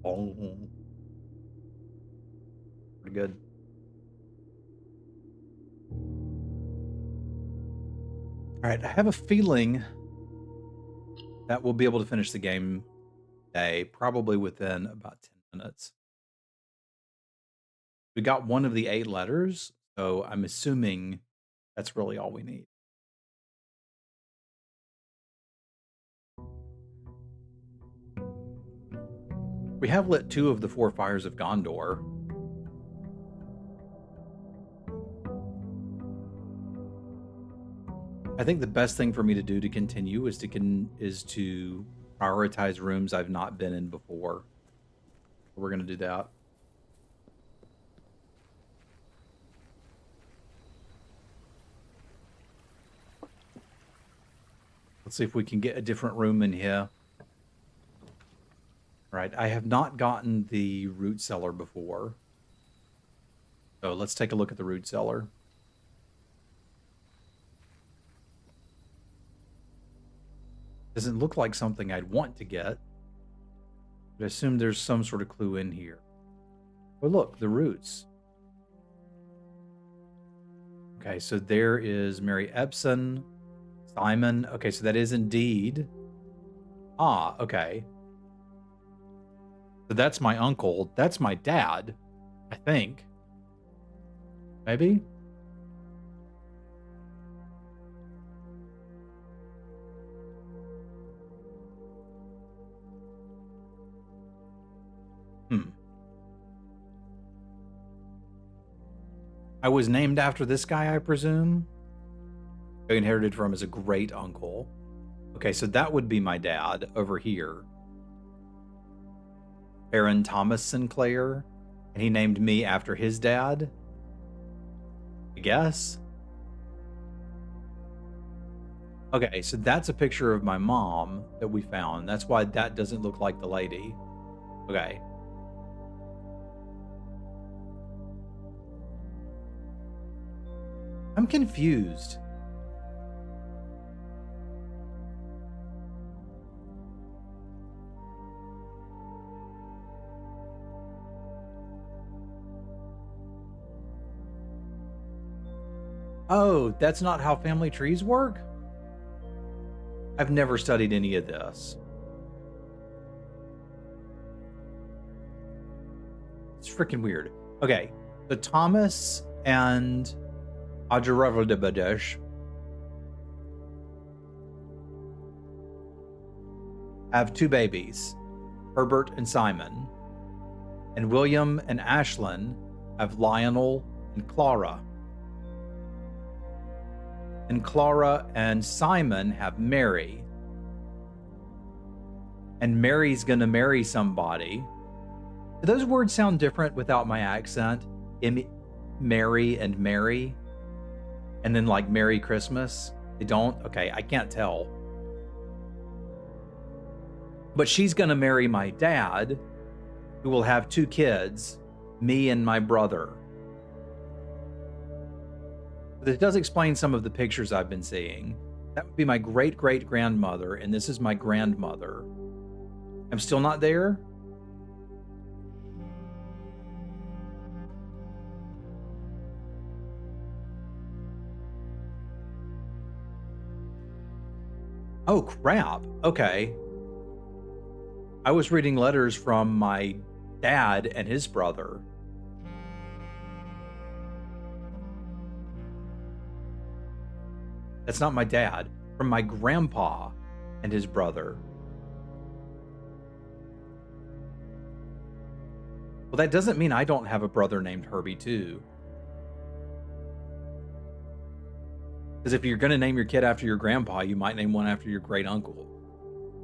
Oh, pretty good. All right, I have a feeling that we'll be able to finish the game today, probably within about 10 minutes. We got one of the 8 letters, so I'm assuming that's really all we need. We have lit 2 of the 4 fires of Gondor. I think the best thing for me to do to continue is to prioritize rooms I've not been in before. We're gonna do that. Let's see if we can get a different room in here. All right, I have not gotten the root cellar before. So let's take a look at the root cellar. Doesn't look like something I'd want to get. But I assume there's some sort of clue in here. Oh, look, the roots. Okay, so there is Mary Epson, Simon. Okay, so that is indeed. Ah, okay. So that's my uncle. That's my dad, I think. Maybe? Hmm. I was named after this guy, I presume. I inherited from as a great uncle. Okay, so that would be my dad over here. Aaron Thomas Sinclair. And he named me after his dad. I guess. Okay, so that's a picture of my mom that we found. That's why that doesn't look like the lady. Okay. I'm confused. Oh, that's not how family trees work? I've never studied any of this. It's freaking weird. Okay, so Thomas and Ajaravadabadesh have 2 babies, Herbert and Simon. And William and Ashlyn have Lionel and Clara. And Clara and Simon have Mary. And Mary's gonna marry somebody. Do those words sound different without my accent? Mary and Mary? And then like Merry Christmas? They don't? Okay, I can't tell. But she's gonna marry my dad, who will have 2 kids, me and my brother. This does explain some of the pictures I've been seeing. That would be my great-great-grandmother, and this is my grandmother. I'm still not there? Oh, crap. Okay. I was reading letters from my dad and his brother. That's not my dad. From my grandpa and his brother. Well, that doesn't mean I don't have a brother named Herbie, too. Because if you're going to name your kid after your grandpa, you might name one after your great uncle.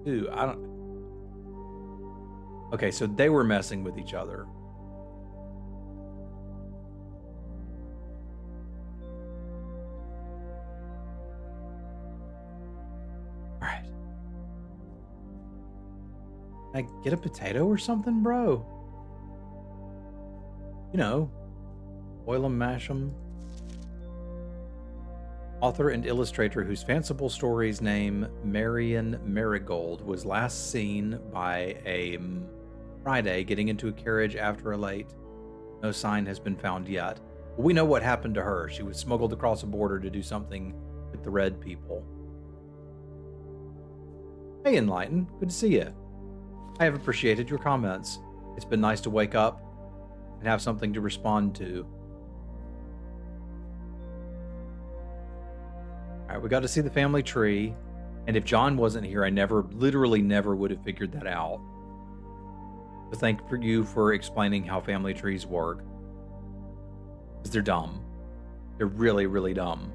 Too. I don't. Okay, so they were messing with each other. All right. Can I get a potato or something, bro? You know, boil 'em, mash 'em. Author and illustrator whose fanciful stories name Marion Marigold was last seen by a Friday, getting into a carriage after a late. No sign has been found yet. Well, we know what happened to her. She was smuggled across the border to do something with the red people. Hey, Enlighten. Good to see you. I have appreciated your comments. It's been nice to wake up and have something to respond to. All right, we got to see the family tree. And if John wasn't here, I literally never would have figured that out. So thank you for explaining how family trees work. Because they're dumb. They're really, really dumb.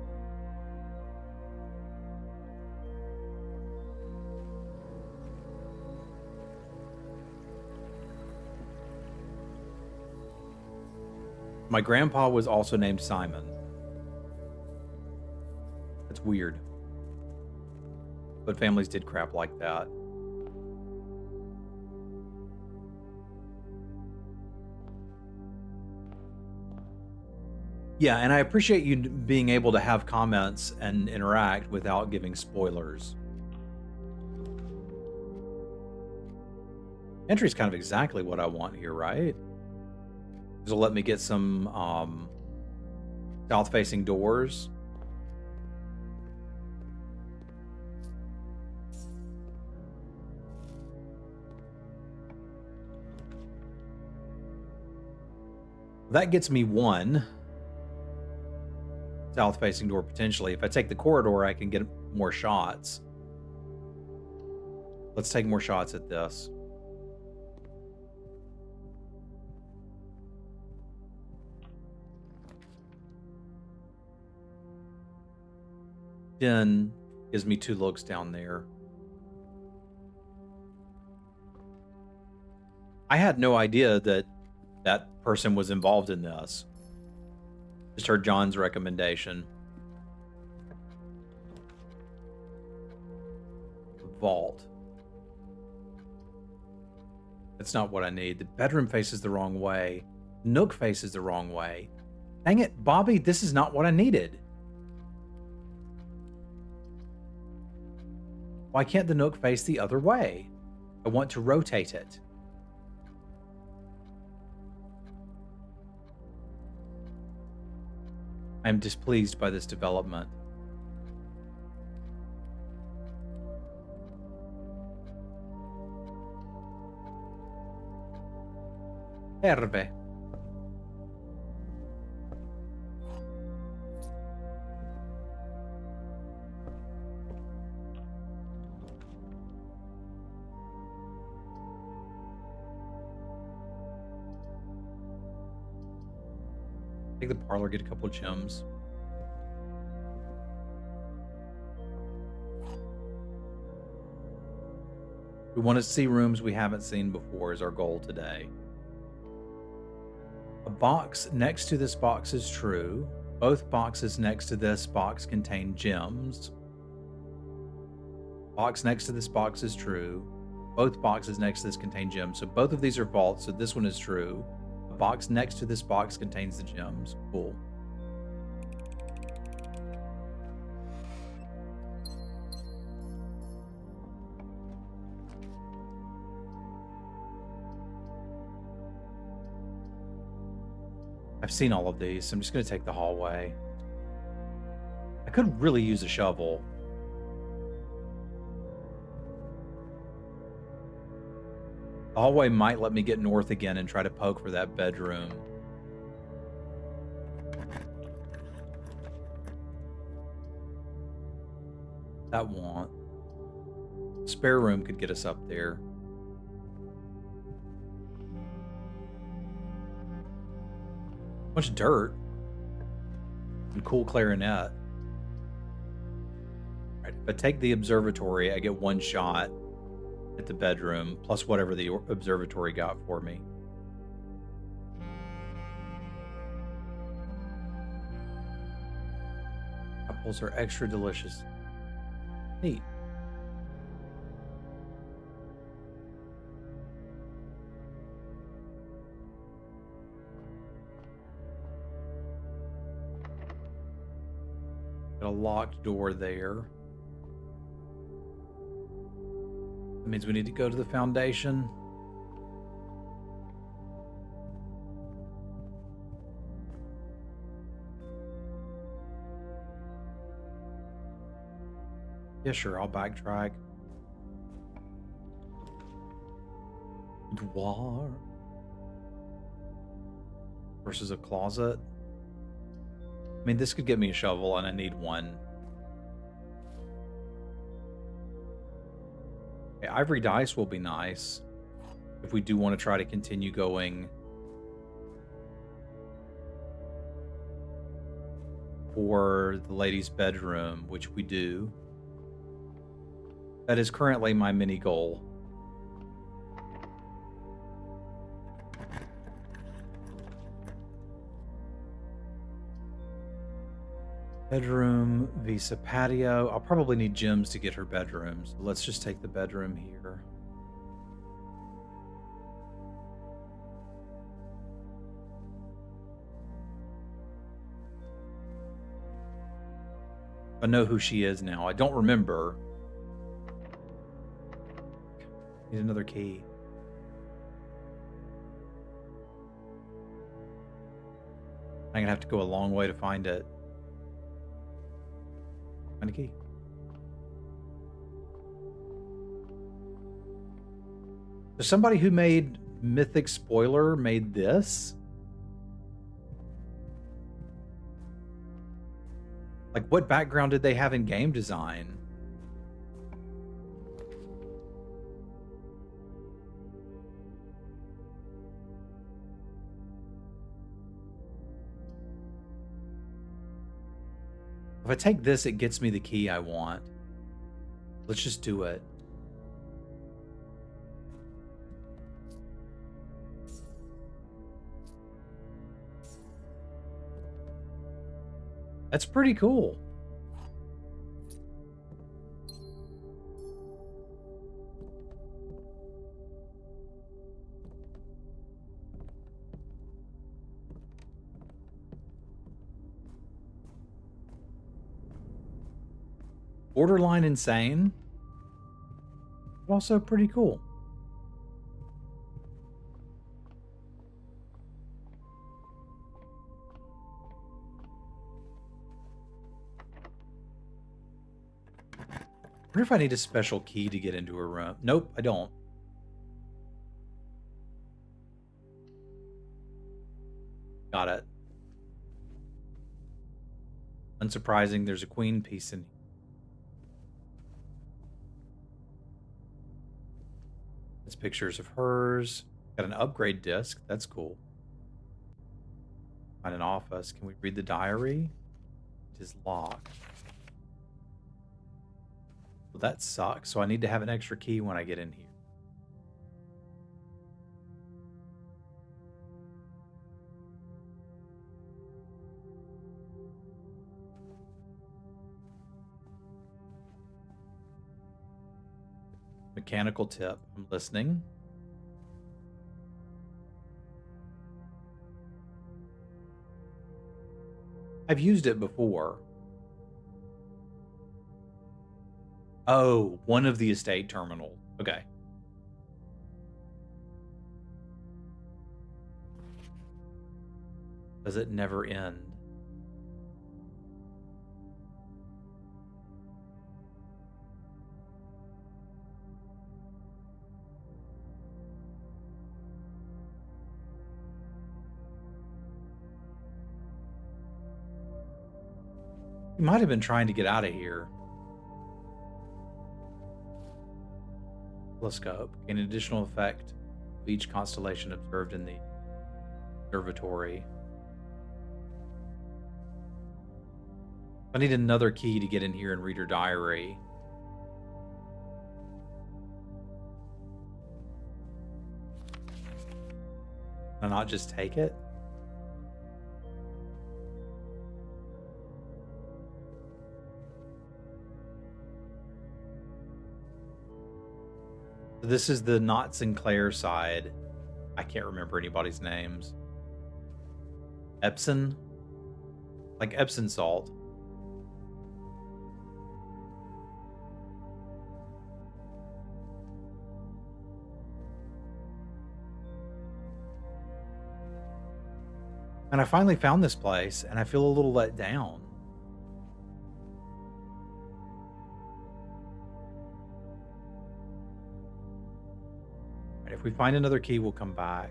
My grandpa was also named Simon. That's weird. But families did crap like that. Yeah, and I appreciate you being able to have comments and interact without giving spoilers. Entry's kind of exactly what I want here, right? This will let me get some south-facing doors. That gets me one south-facing door potentially. If I take the corridor, I can get more shots. Let's take more shots at this. Jen gives me 2 looks down there. I had no idea that that person was involved in this. Just heard John's recommendation. Vault. That's not what I need. The bedroom faces the wrong way. Nook faces the wrong way. Dang it, Bobby, this is not what I needed. Why can't the Nook face the other way? I want to rotate it. I am displeased by this development. Herve. Take the parlor, get a couple of gems. We want to see rooms we haven't seen before is our goal today. A box next to this box is true. Both boxes next to this box contain gems. Box next to this box is true. Both boxes next to this contain gems. So both of these are vaults, so this one is true. A box next to this box contains the gems. Cool. I've seen all of these, so I'm just going to take the hallway. I could really use a shovel. The hallway might let me get north again and try to poke for that bedroom. That won't. Spare room could get us up there. Much dirt. And cool clarinet. Right, if I take the observatory, I get one shot at the bedroom, plus whatever the observatory got for me. Apples are extra delicious. Neat. Got a locked door there. That means we need to go to the foundation. Yeah, sure, I'll backtrack. Boudoir versus a closet. I mean, this could get me a shovel, and I need one. Okay, ivory dice will be nice if we do want to try to continue going for the ladies' bedroom, which we do. That is currently my mini goal. Bedroom, Visa patio. I'll probably need gems to get her bedroom, so let's just take the bedroom here. I know who she is now. I don't remember. Need another key. I'm gonna have to go a long way to find it. Find a key. So somebody who made Mythic Spoiler made this? Like, what background did they have in game design? If I take this, it gets me the key I want. Let's just do it. That's pretty cool. Borderline insane, but also pretty cool. I wonder if I need a special key to get into her room. Nope, I don't. Got it. Unsurprising, there's a queen piece in here. It's pictures of hers. Got an upgrade disc. That's cool. Find an office. Can we read the diary? It is locked. Well, that sucks. So I need to have an extra key when I get in here. Mechanical tip. I'm listening. I've used it before. Oh, one of the estate terminal. Okay. Does it never end? He might have been trying to get out of here. Telescope. Gain an additional effect of each constellation observed in the observatory. I need another key to get in here and read her diary. Can I not just take it? This is the not Sinclair side. I can't remember anybody's names. Epsom? Like Epsom salt. And I finally found this place, and I feel a little let down. we find another key, we'll come back.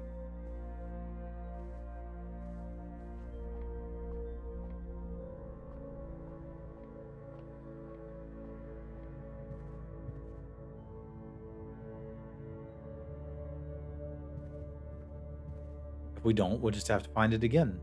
If we don't, we'll just have to find it again.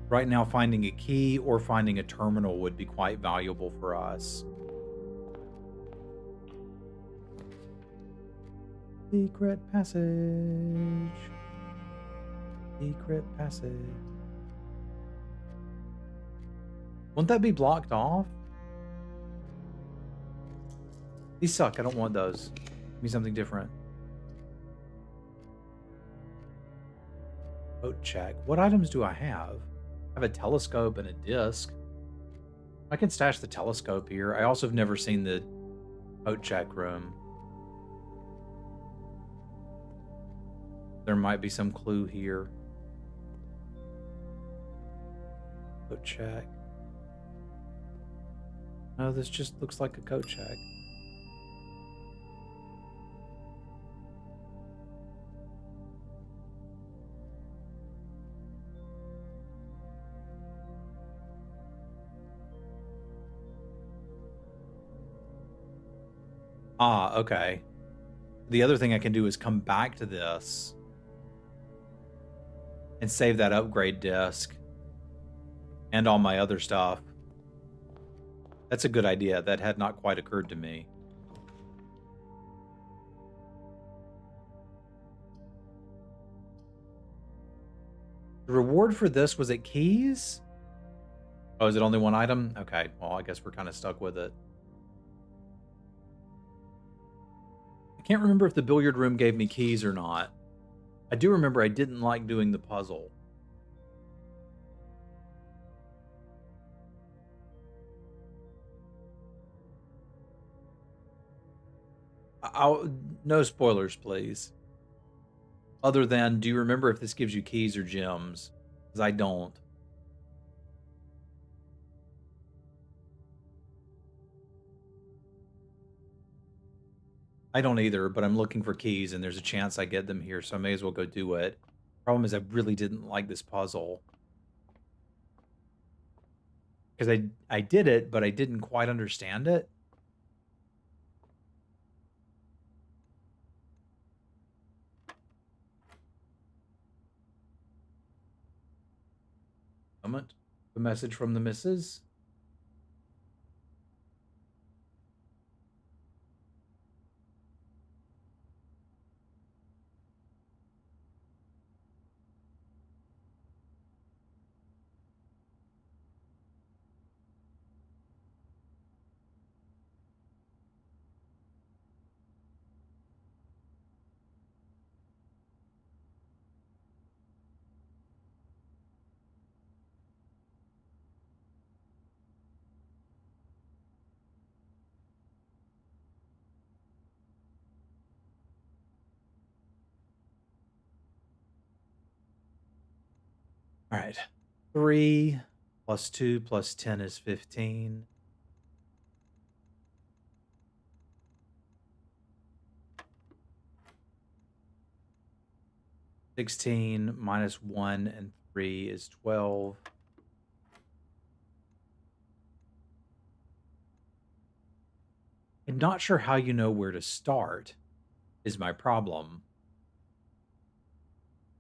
Right now, finding a key or finding a terminal would be quite valuable for us. Secret passage. Secret passage. Won't that be blocked off? These suck. I don't want those. Give me something different. Boat check. What items do I have? I have a telescope and a disc. I can stash the telescope here. I also have never seen the boat check room. There might be some clue here. Boat check. No, this just looks like a coat check. Ah, okay. The other thing I can do is come back to this and save that upgrade disc and all my other stuff. That's a good idea. That had not quite occurred to me. The reward for this, was it keys? Oh, is it only one item? Okay, well, I guess we're kind of stuck with it. I can't remember if the billiard room gave me keys or not. I do remember I didn't like doing the puzzle. No spoilers, please. Other than, do you remember if this gives you keys or gems? Because I don't. I don't either, but I'm looking for keys, and there's a chance I get them here, so I may as well go do it. Problem is, I really didn't like this puzzle. Because I did it, but I didn't quite understand it. Moment. A message from the missus. All right. 3 plus 2 plus 10 is 15. (16) minus 1 and 3 is 12. I'm not sure how you know where to start, is my problem.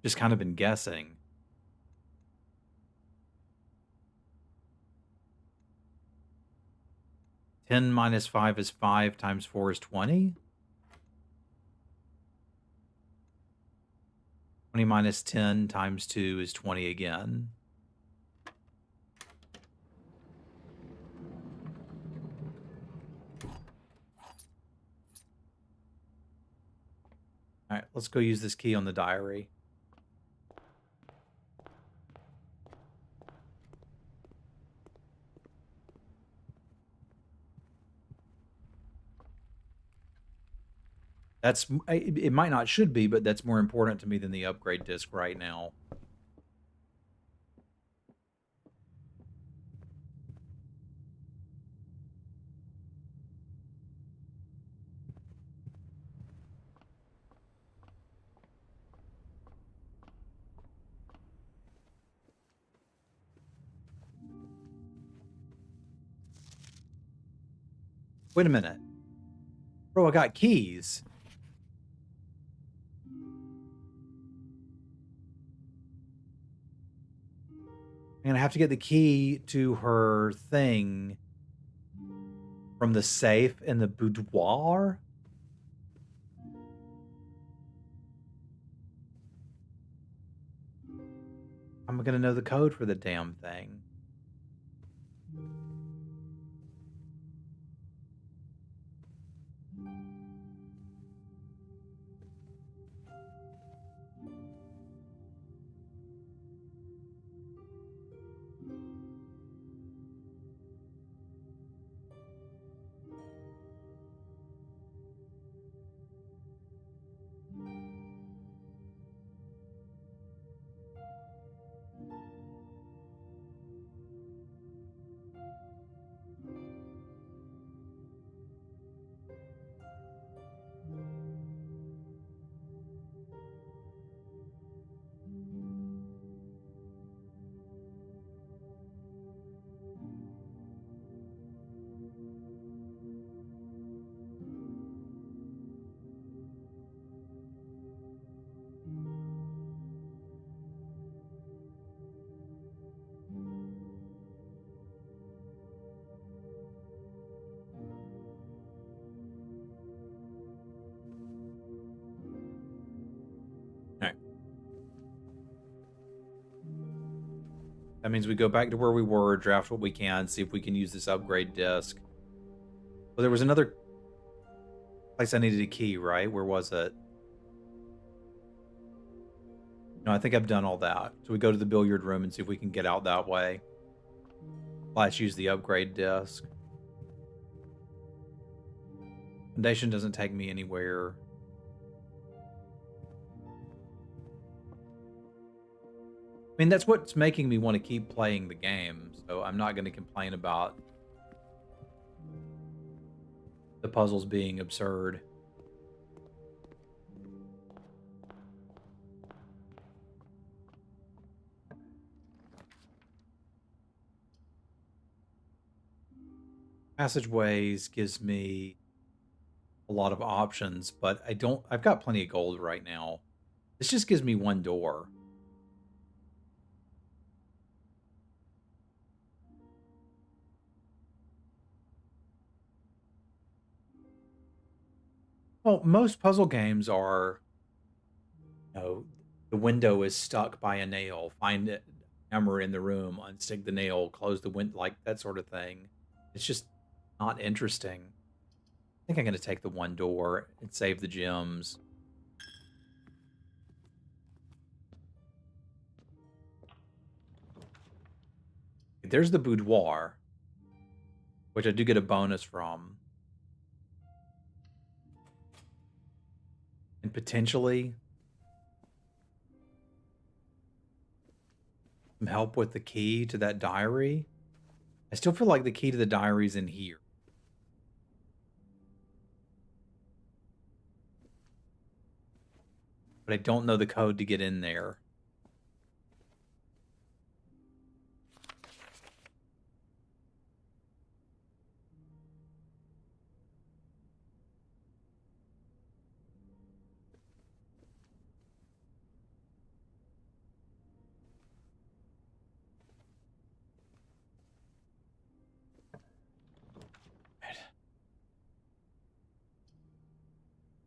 Just kind of been guessing. (10 minus 5 is 5 times 4 is 20. 20 minus 10 times 2 is 20 again. All right, let's go use this key on the diary. It might not should be, but that's more important to me than the upgrade disc right now. Wait a minute. Bro, I got keys. I'm gonna have to get the key to her thing from the safe in the boudoir. I'm gonna know the code for the damn thing. All right. That means we go back to where we were, draft what we can, see if we can use this upgrade disc. Well, there was another place I needed a key, right? Where was it? No, I think I've done all that. So we go to the billiard room and see if we can get out that way. Let's use the upgrade disc. Foundation doesn't take me anywhere. I mean, that's what's making me want to keep playing the game, so I'm not going to complain about the puzzles being absurd. Passageways gives me a lot of options, but I've got plenty of gold right now. This just gives me one door. Well, most puzzle games are, the window is stuck by a nail. Find it, hammer in the room, unstick the nail, close the window, like that sort of thing. It's just not interesting. I think I'm going to take the one door and save the gems. There's the boudoir, which I do get a bonus from. And potentially some help with the key to that diary. I still feel like the key to the diary's in here. But I don't know the code to get in there.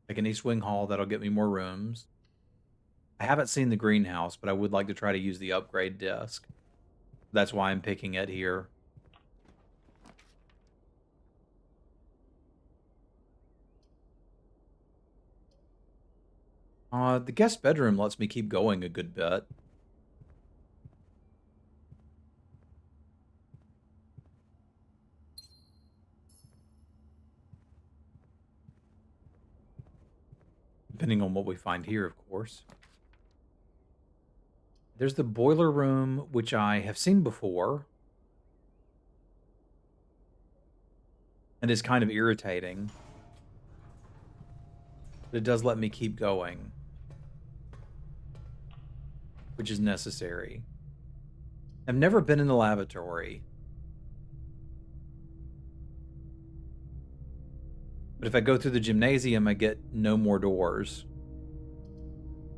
Like an East Wing Hall, that'll get me more rooms. I haven't seen the greenhouse, but I would like to try to use the upgrade disc. That's why I'm picking it here. The guest bedroom lets me keep going a good bit. Depending on what we find here, of course. There's the boiler room, which I have seen before. And is kind of irritating. But it does let me keep going. Which is necessary. I've never been in the lavatory. But if I go through the gymnasium, I get no more doors.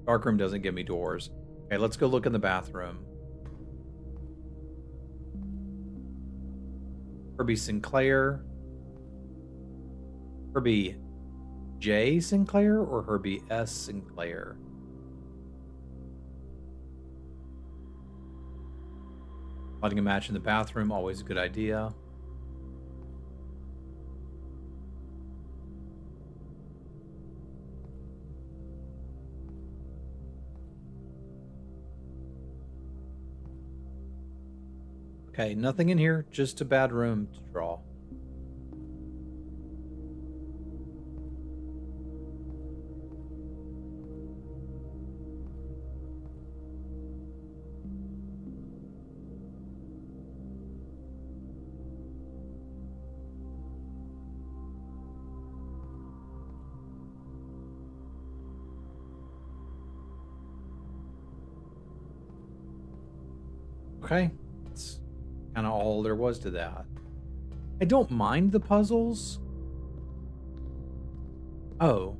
Dark room doesn't give me doors. Okay, let's go look in the bathroom. Herbie Sinclair. Herbie J. Sinclair or Herbie S. Sinclair? Lighting a match in the bathroom, always a good idea. Okay, nothing in here, just a bad room to draw. Okay, that's kind of all there was to that. I don't mind the puzzles. Oh,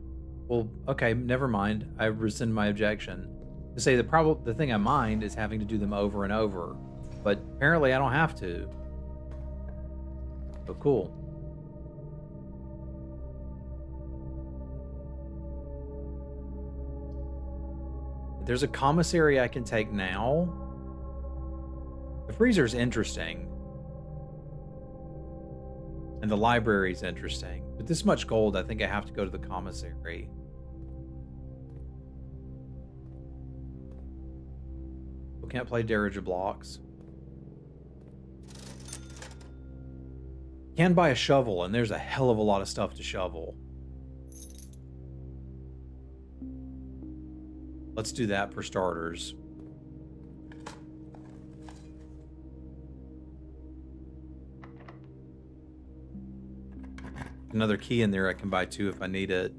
well, okay, never mind. I rescind my objection. To say the thing I mind is having to do them over and over, but apparently I don't have to. So cool. There's a commissary I can take now. The freezer's interesting. And the library's interesting. With this much gold, I think I have to go to the commissary. We can't play Derringer blocks. Can buy a shovel, and there's a hell of a lot of stuff to shovel. Let's do that for starters. Another key in there I can buy too if I need it.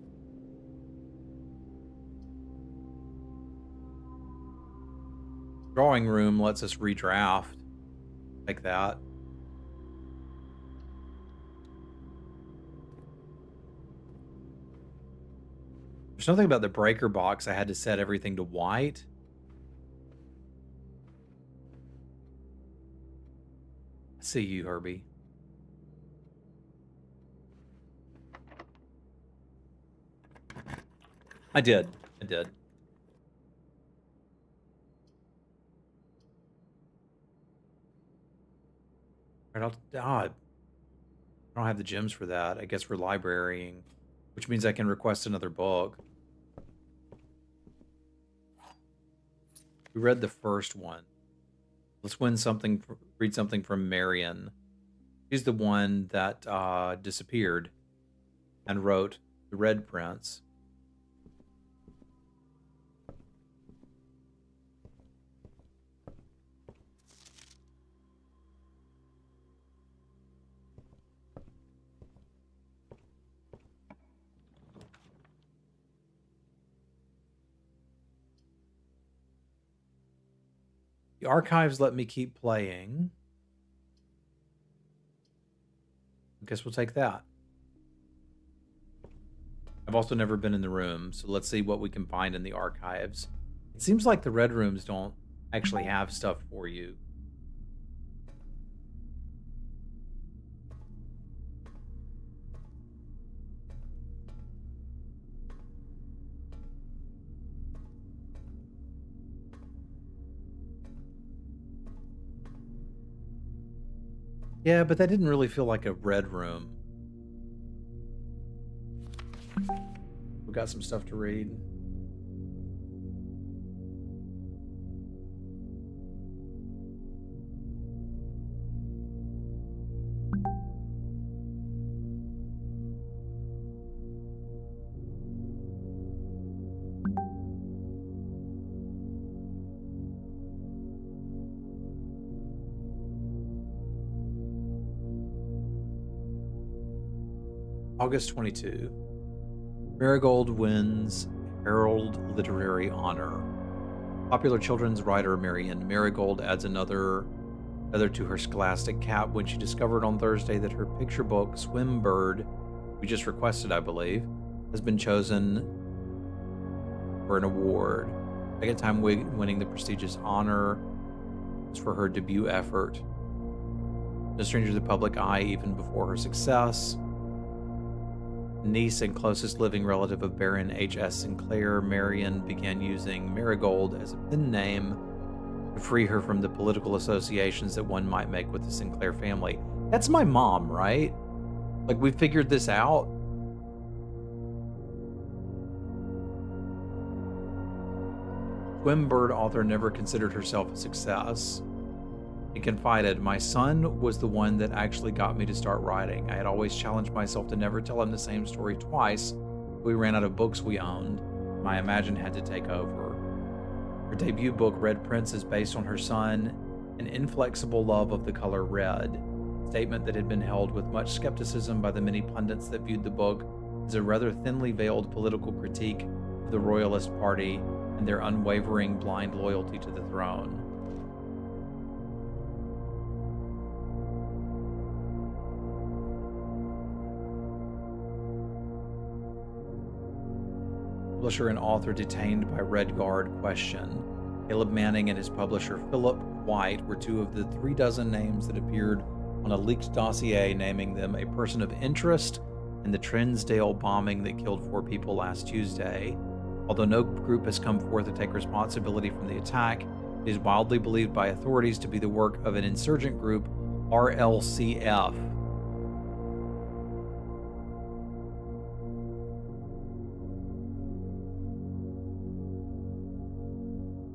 Drawing room lets us redraft. Like that. There's something about the breaker box. I had to set everything to white. I see you, Herbie. I did. Right, I don't have the gems for that. I guess we're librarying, which means I can request another book. We read the first one. Let's read something from Marion. She's the one that disappeared and wrote The Red Prince. The archives let me keep playing. I guess we'll take that. I've also never been in the room, so let's see what we can find in the archives. It seems like the red rooms don't actually have stuff for you. Yeah, but that didn't really feel like a red room. We've got some stuff to read. August 22. Marigold wins Herald Literary Honor. Popular children's writer Marion Marigold adds another feather to her scholastic cap when she discovered on Thursday that her picture book, Swim Bird, we just requested, I believe, has been chosen for an award. Second time winning the prestigious honor is for her debut effort. No stranger to the public eye even before her success. Niece and closest living relative of Baron H.S. Sinclair, Marion began using Marigold as a pen name to free her from the political associations that one might make with the Sinclair family. That's my mom, right? Like, we figured this out. Swimbird author never considered herself a success. He confided, "My son was the one that actually got me to start writing. I had always challenged myself to never tell him the same story twice. We ran out of books we owned. My Imagine had to take over." Her debut book, Red Prince, is based on her son, an inflexible love of the color red. A statement that had been held with much skepticism by the many pundits that viewed the book as a rather thinly veiled political critique of the Royalist Party and their unwavering blind loyalty to the throne. Publisher and author detained by Red Guard question. Caleb Manning and his publisher Philip White were two of the 36 names that appeared on a leaked dossier naming them a person of interest in the Trinsdale bombing that killed 4 people last Tuesday. Although no group has come forth to take responsibility from the attack, it is widely believed by authorities to be the work of an insurgent group, RLCF.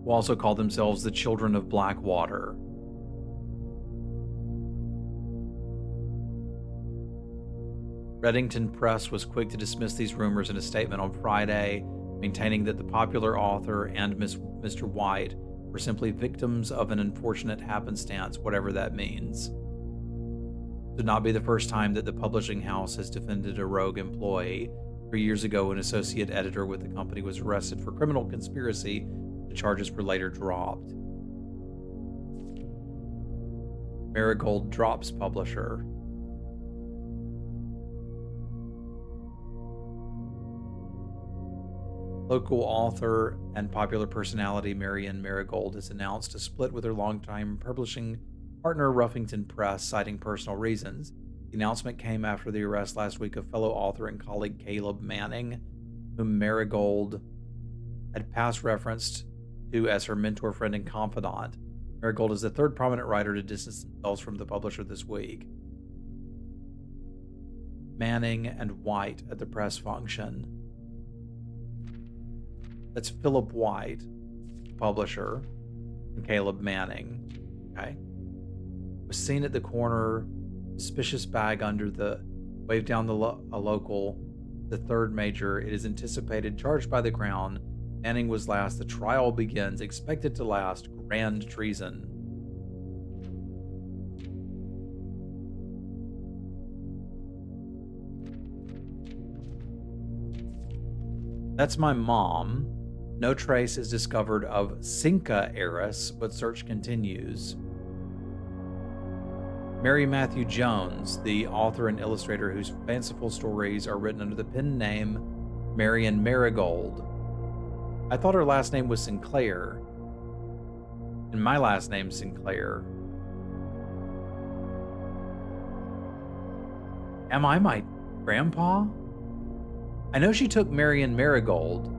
Who also call themselves the Children of Blackwater. Reddington Press was quick to dismiss these rumors in a statement on Friday, maintaining that the popular author and Mr. White were simply victims of an unfortunate happenstance, whatever that means. It would not be the first time that the publishing house has defended a rogue employee. 3 years ago, an associate editor with the company was arrested for criminal conspiracy. The charges were later dropped. Marigold drops publisher. Local author and popular personality Marion Marigold has announced a split with her longtime publishing partner Ruffington Press, citing personal reasons. The announcement came after the arrest last week of fellow author and colleague Caleb Manning, whom Marigold had past referenced to as her mentor, friend, and confidant. Marigold is the third prominent writer to distance themselves from the publisher this week. Manning and White at the press function. That's Philip White, publisher, and Caleb Manning. Okay. Was seen at the corner, suspicious bag under the, waved down a local, the third major. It is anticipated, charged by the Crown. Manning was last. The trial begins, expected to last. Grand treason. That's my mom. No trace is discovered of Cinca heiress, but search continues. Mary Matthew Jones, the author and illustrator whose fanciful stories are written under the pen name Marion Marigold. I thought her last name was Sinclair, and my last name's Sinclair. Am I my grandpa? I know she took Marion Marigold.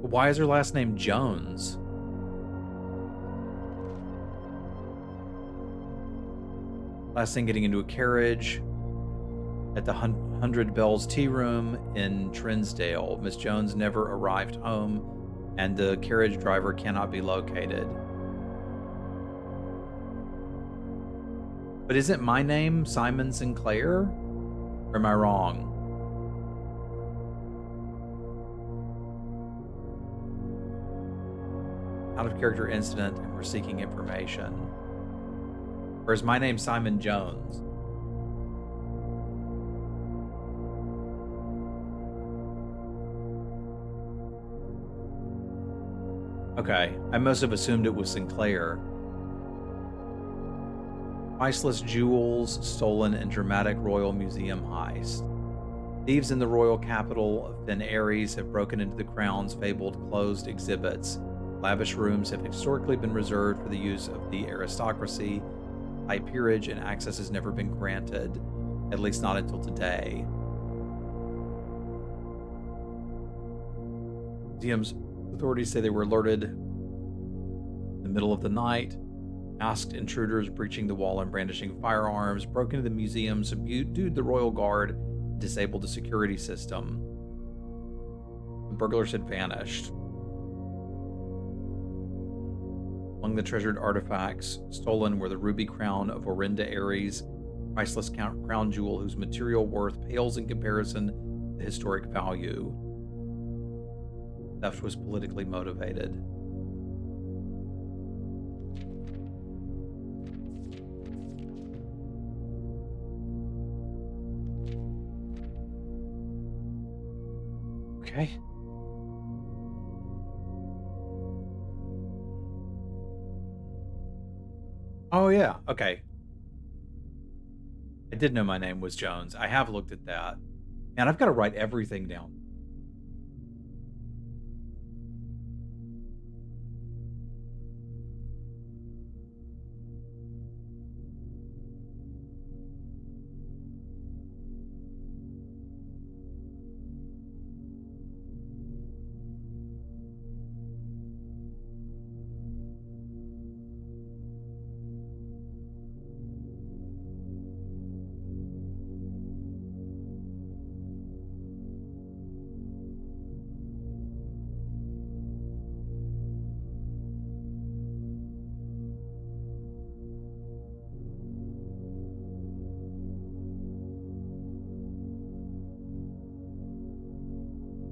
Why is her last name Jones? Last thing, getting into a carriage at the 100 Bells Tea Room in Trinsdale. Miss Jones never arrived home, and the carriage driver cannot be located. But isn't my name Simon Sinclair? Or am I wrong? Out of character incident, and we're seeking information. Or is my name Simon Jones? Okay, I must have assumed it was Sinclair. Priceless jewels stolen in dramatic royal museum heist. Thieves in the royal capital of Ben Aries have broken into the crown's fabled closed exhibits. Lavish rooms have historically been reserved for the use of the aristocracy. High peerage and access has never been granted, at least not until today. Museum's authorities say they were alerted in the middle of the night. Masked intruders breaching the wall and brandishing firearms broke into the museum, subdued the royal guard, disabled the security system. The burglars had vanished. Among the treasured artifacts stolen were the ruby crown of Orinda Aries, priceless crown jewel whose material worth pales in comparison to the historic value. Theft was politically motivated. Okay. Oh, yeah. Okay. I did know my name was Jones. I have looked at that. Man, I've got to write everything down.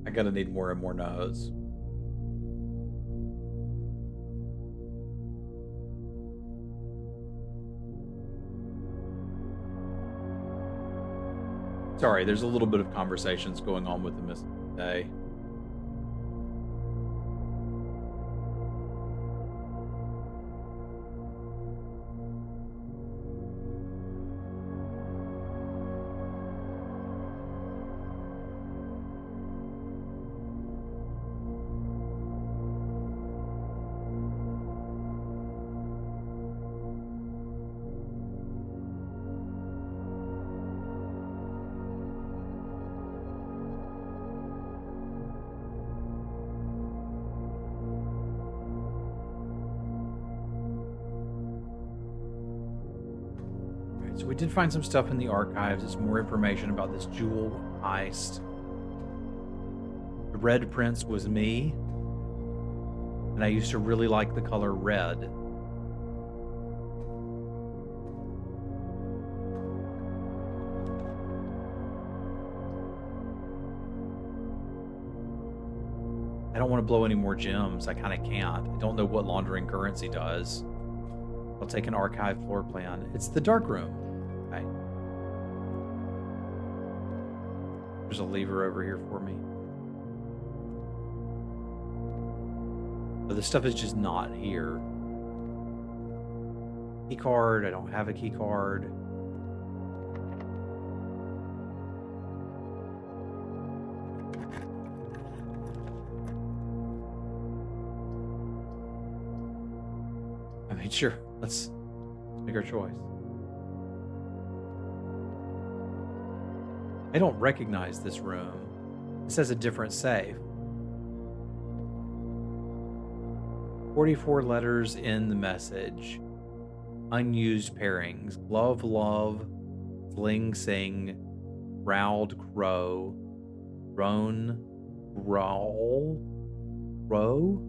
I gotta need more and more notes. Sorry, there's a little bit of conversations going on with the miss today. So we did find some stuff in the archives. It's more information about this jewel heist. The Red Prince was me, and I used to really like the color red. I don't want to blow any more gems. I kind of can't. I don't know what laundering currency does. I'll take an archive floor plan. It's the dark room. Okay. There's a lever over here for me. But the stuff is just not here. Key card. I don't have a key card. I mean, sure. Let's make our choice. I don't recognize this room. This has a different safe. 44 letters in the message. Unused pairings. Glove love. Sling sing. Growled crow. Roan. Growl. Row.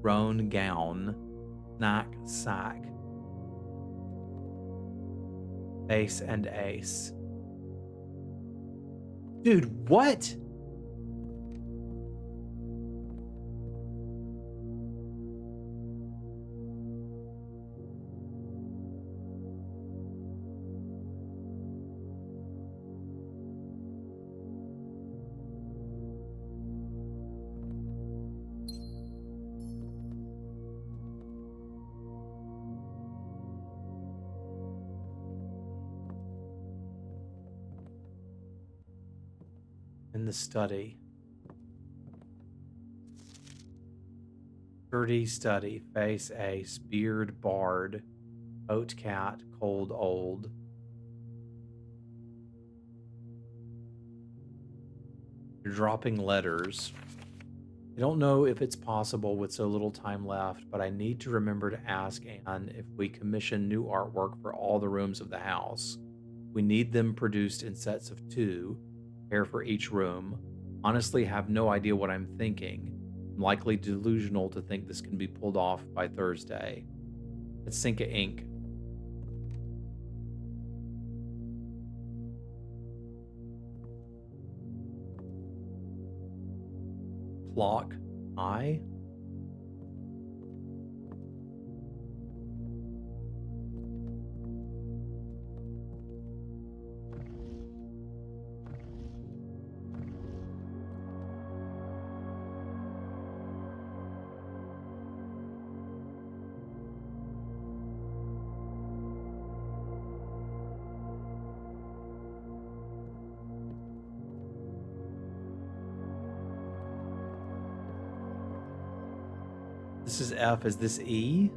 Roan gown. Snack sack. Ace and ace. Dude, what? in the study. Sturdy study. Face ace. Beard bard. Oat cat. Cold old. You're dropping letters. I don't know if it's possible with so little time left, but I need to remember to ask Anne if we commission new artwork for all the rooms of the house. We need them produced in sets of 2, pair for each room. Honestly, have no idea what I'm thinking. I'm likely delusional to think this can be pulled off by Thursday. Let's sink a ink. Clock. Eye. This is F. Is this E? I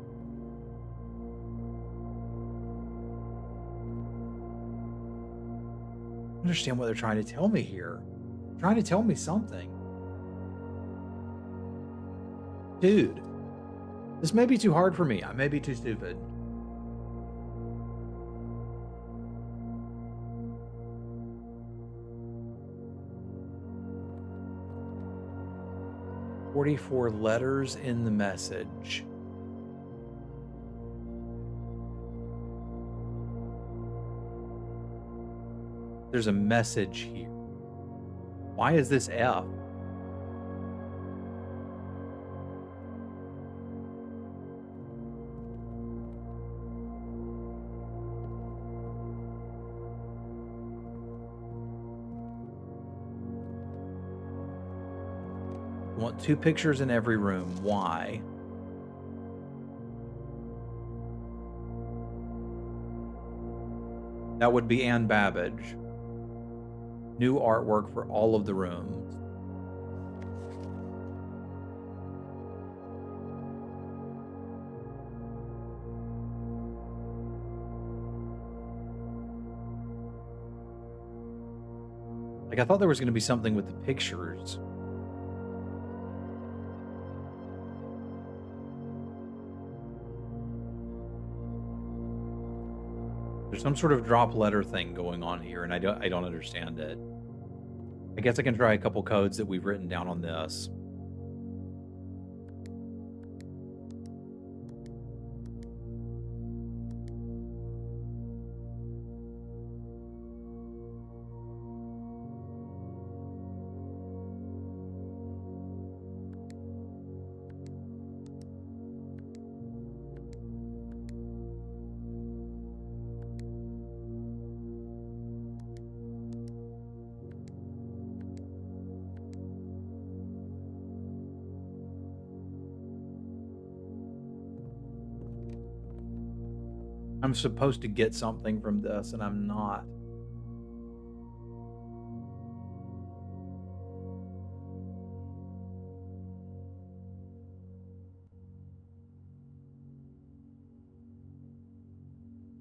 don't understand what they're trying to tell me here. They're trying to tell me something. Dude, this may be too hard for me. I may be too stupid. "44 letters in the message." There's a message here. Why is this F? I want 2 pictures in every room. Why? That would be Anne Babbage. New artwork for all of the rooms. Like, I thought there was going to be something with the pictures. There's some sort of drop letter thing going on here, and I don't understand it. I guess I can try a couple codes that we've written down on this. I'm supposed to get something from this, and I'm not.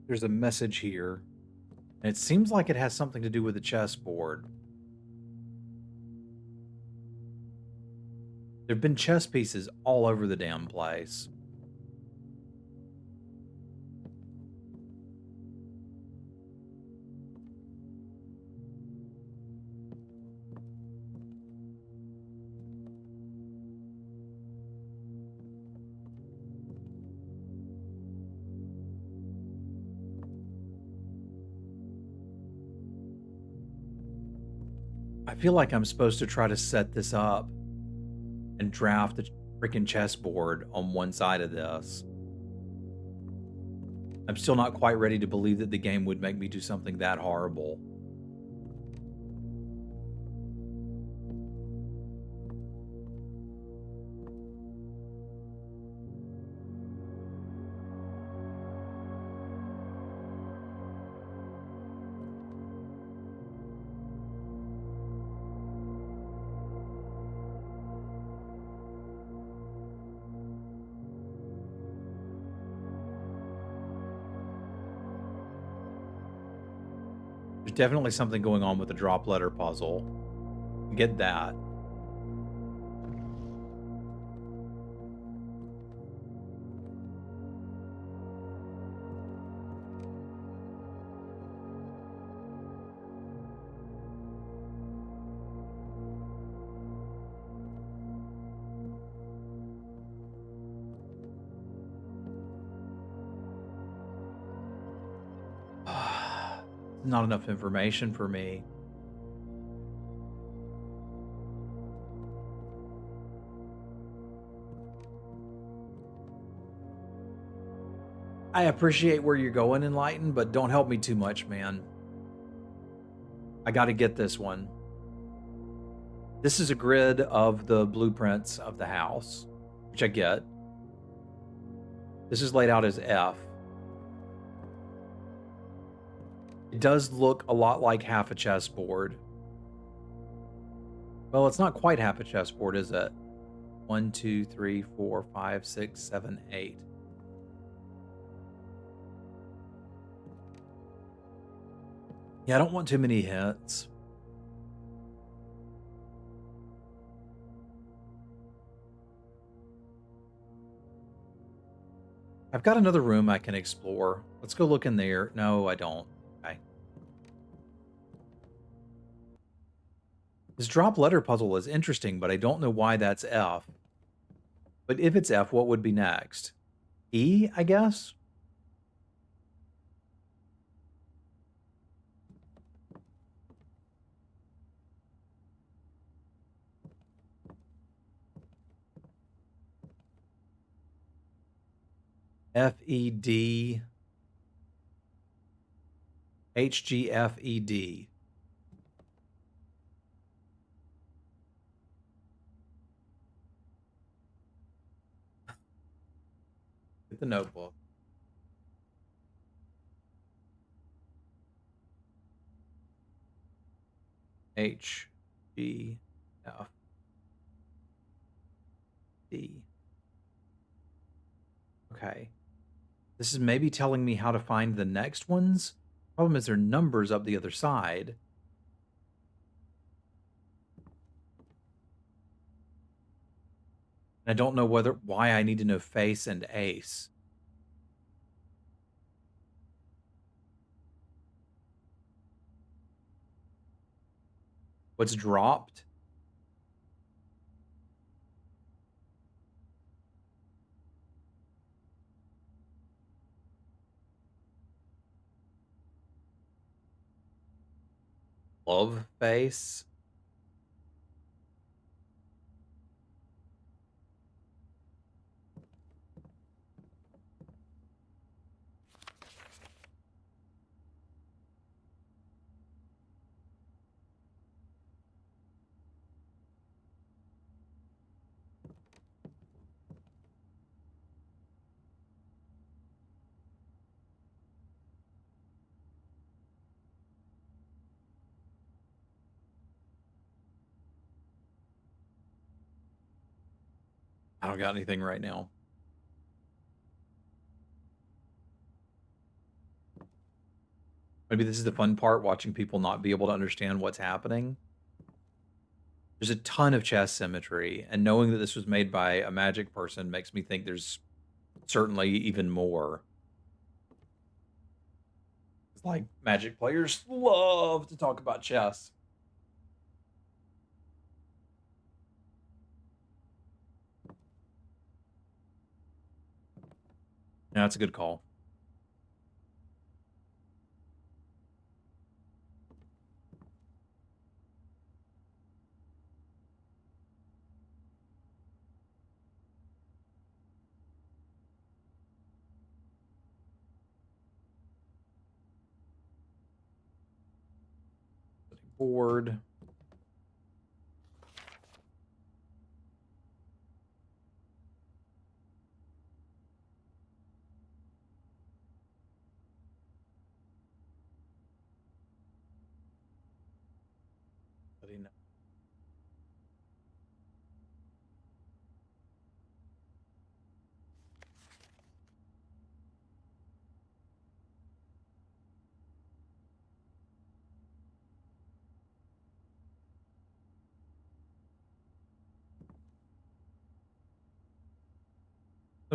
There's a message here, and it seems like it has something to do with the chessboard. There've been chess pieces all over the damn place. I feel like I'm supposed to try to set this up and draft the freaking chessboard on one side of this. I'm still not quite ready to believe that the game would make me do something that horrible. There's definitely something going on with the drop letter puzzle. Get that. Not enough information for me. I appreciate where you're going, Enlighten, but don't help me too much, man. I got to get this one. This is a grid of the blueprints of the house, which I get. This is laid out as F. It does look a lot like half a chessboard. Well, it's not quite half a chessboard, is it? 1, 2, 3, 4, 5, 6, 7, 8. Yeah, I don't want too many hints. I've got another room I can explore. Let's go look in there. No, I don't. Okay. This drop letter puzzle is interesting, but I don't know why that's F. But if it's F, what would be next? E, I guess? F, E, D. H, G, F, E, D. Get the notebook. H, G, F, D. Okay. This is maybe telling me how to find the next ones. Problem is, there are numbers up the other side. And I don't know why I need to know face and ace. What's dropped? Love face. I don't got anything right now. Maybe this is the fun part, watching people not be able to understand what's happening. There's a ton of chess symmetry, and knowing that this was made by a Magic person makes me think there's certainly even more. It's like Magic players love to talk about chess. Yeah, that's a good call. Board.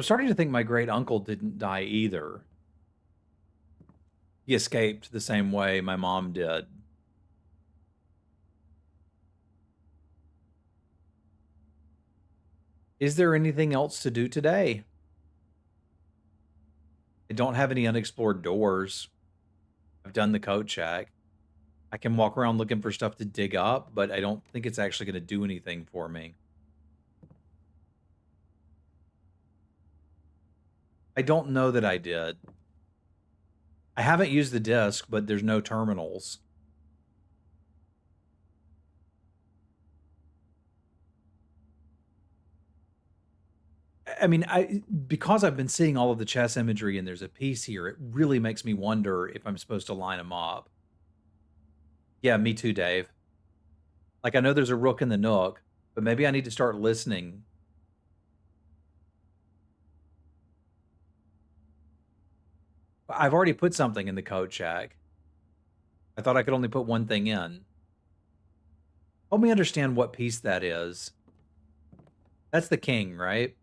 I'm starting to think my great uncle didn't die either. He escaped the same way my mom did. Is there anything else to do today? I don't have any unexplored doors. I've done the code check. I can walk around looking for stuff to dig up, but I don't think it's actually going to do anything for me. I don't know that I did. I haven't used the disk, but there's no terminals. I mean, because I've been seeing all of the chess imagery and there's a piece here, it really makes me wonder if I'm supposed to line them up. Yeah, me too, Dave. Like, I know there's a rook in the nook, but maybe I need to start listening. I've already put something in the code check. I thought I could only put one thing in. Help me understand what piece that is. That's the king, right?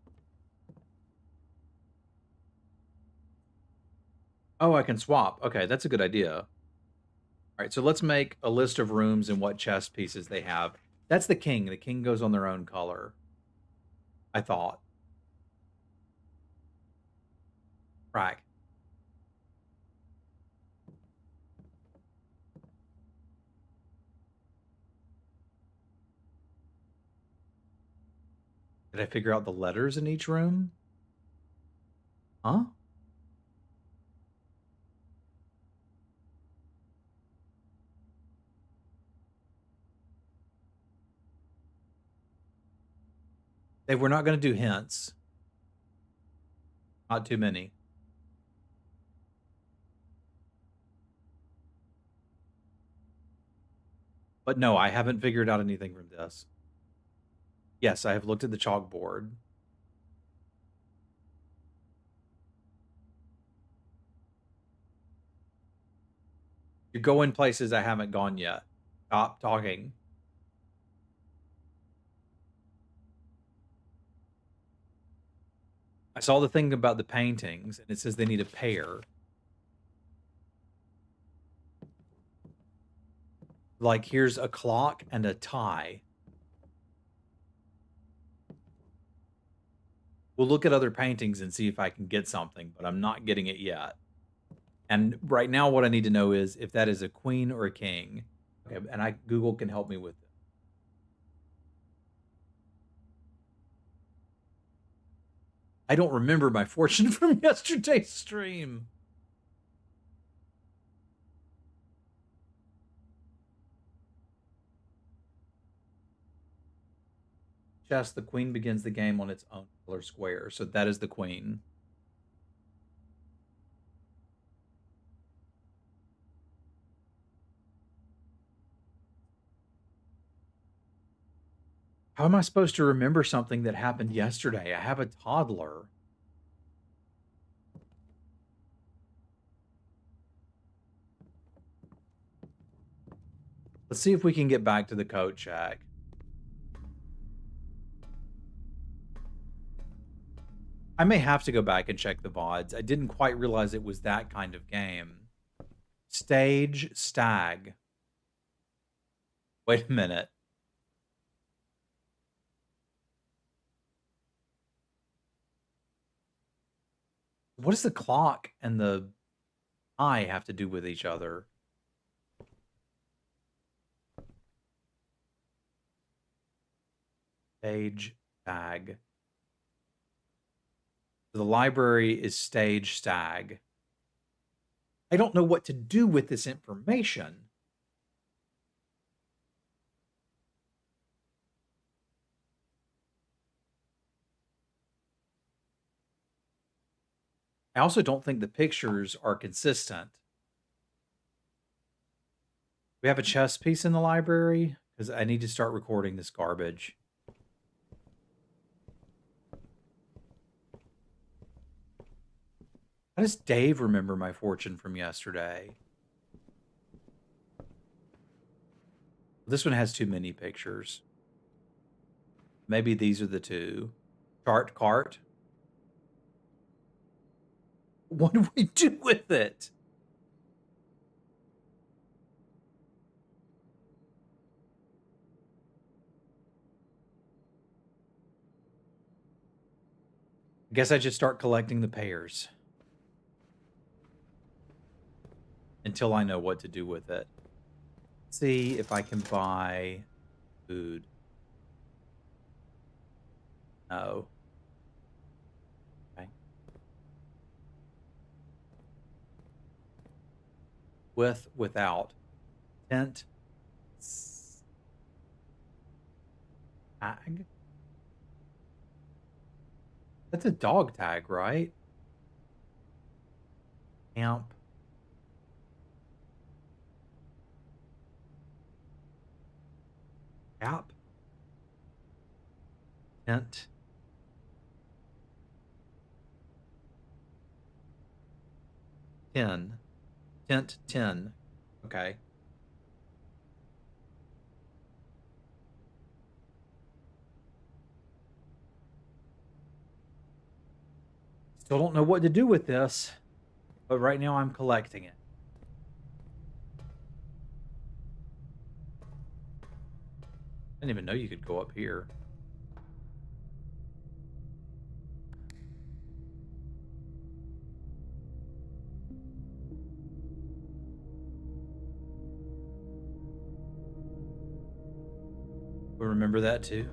Oh, I can swap. Okay, that's a good idea. All right, so let's make a list of rooms and what chess pieces they have. That's the king. The king goes on their own color. I thought. Right. Did I figure out the letters in each room? Huh? They were not going to do hints. Not too many. But no, I haven't figured out anything from this. Yes, I have looked at the chalkboard. You're going places I haven't gone yet. Stop talking. I saw the thing about the paintings, and it says they need a pair. Like, here's a clock and a tie. We'll look at other paintings and see if I can get something, but I'm not getting it yet. And right now, what I need to know is if that is a queen or a king. Okay, and Google can help me with it. I don't remember my fortune from yesterday's stream. Chess, the queen begins the game on its own color square. So that is the queen. How am I supposed to remember something that happened yesterday? I have a toddler. Let's see if we can get back to the code check. I may have to go back and check the VODs. I didn't quite realize it was that kind of game. Stage stag. Wait a minute. What does the clock and the eye have to do with each other? Stage stag. The library is stage stag. I don't know what to do with this information. I also don't think the pictures are consistent. We have a chess piece in the library because I need to start recording this garbage. How does Dave remember my fortune from yesterday? This one has too many pictures. Maybe these are the two. Chart cart. What do we do with it? I guess I just start collecting the pears until I know what to do with it. See if I can buy food. No. Okay. Without. Tent. Tag? That's a dog tag, right? Camp. Cap. Tent. Tin. Tent 10. Okay. Still don't know what to do with this, but right now I'm collecting it. I didn't even know you could go up here. We remember that too.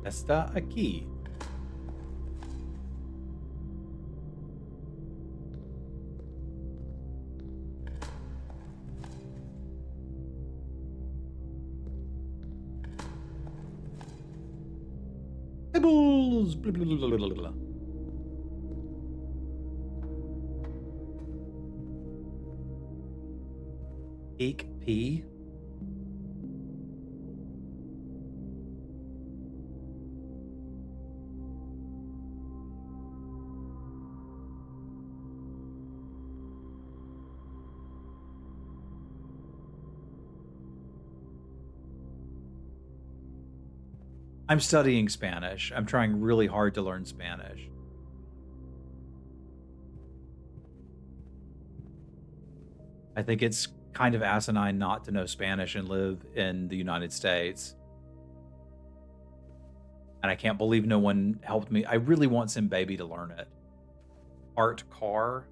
Está aquí. Pebbles. Blah, blah, blah, blah, blah, blah. Eek pea. I'm studying Spanish. I'm trying really hard to learn Spanish. I think it's kind of asinine not to know Spanish and live in the United States. And I can't believe no one helped me. I really want some baby to learn it. Art car.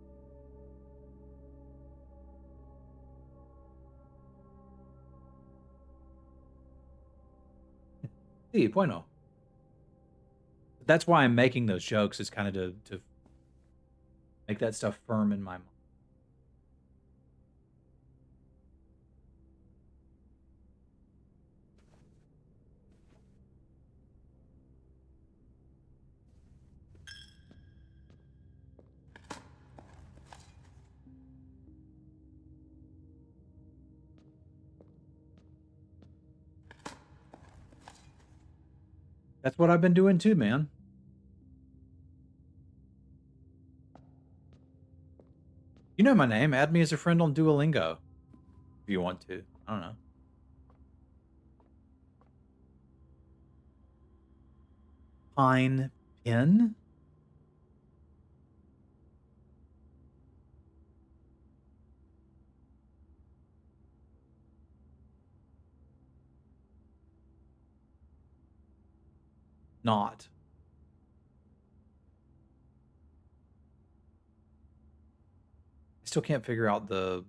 Sí, bueno. That's why I'm making those jokes, is kind of to make that stuff firm in my mind. That's what I've been doing too, man. You know my name. Add me as a friend on Duolingo if you want to. I don't know. Pine pin? Not. I still can't figure out the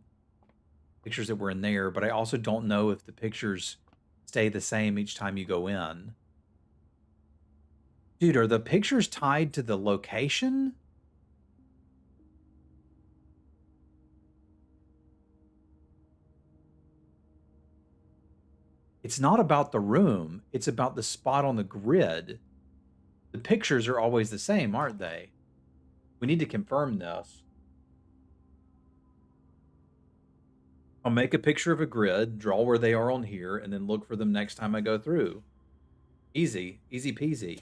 pictures that were in there, but I also don't know if the pictures stay the same each time you go in. Dude, are the pictures tied to the location? It's not about the room. It's about the spot on the grid. The pictures are always the same, aren't they? We need to confirm this. I'll make a picture of a grid, draw where they are on here, and then look for them next time I go through. Easy. Easy peasy.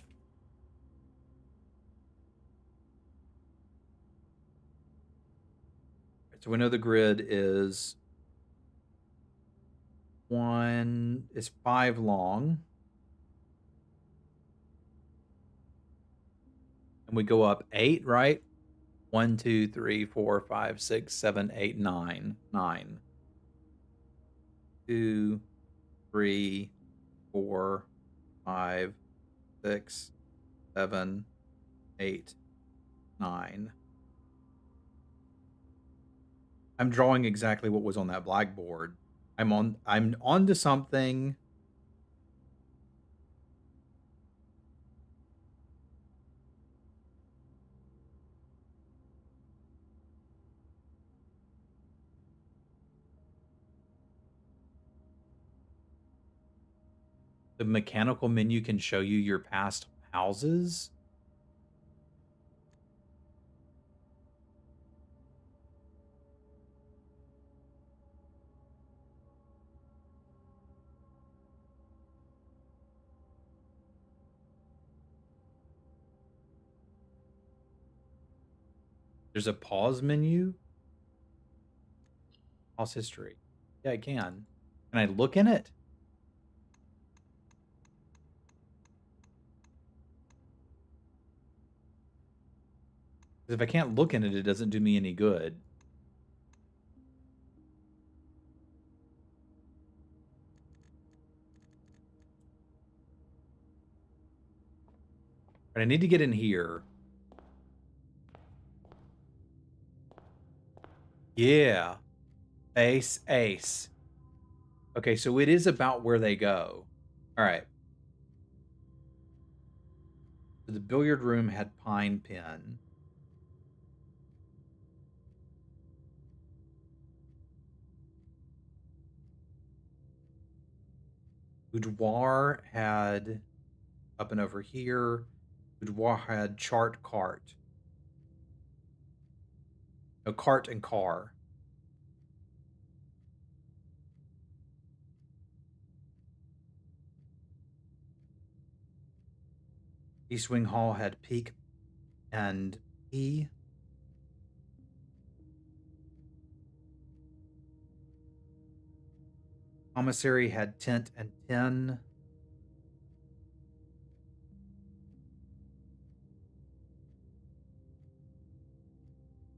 So we know the grid is 5 long. And we go up 8, right? 1, 2, 3, 4, 5, 6, 7, 8, 9. 9. 2, 3, 4, 5, 6, 7, 8, 9. I'm drawing exactly what was on that blackboard. I'm onto something. The mechanical menu can show you your past houses. There's a pause menu. Pause history. Yeah, I can. Can I look in it? Because if I can't look in it, it doesn't do me any good. But I need to get in here. Yeah. Ace, ace. Okay, so it is about where they go. All right. So the billiard room had pine pin. Boudoir had up and over here. Boudoir had chart cart. No, cart and car. East Wing Hall had peak and E. Commissary had tent and tin.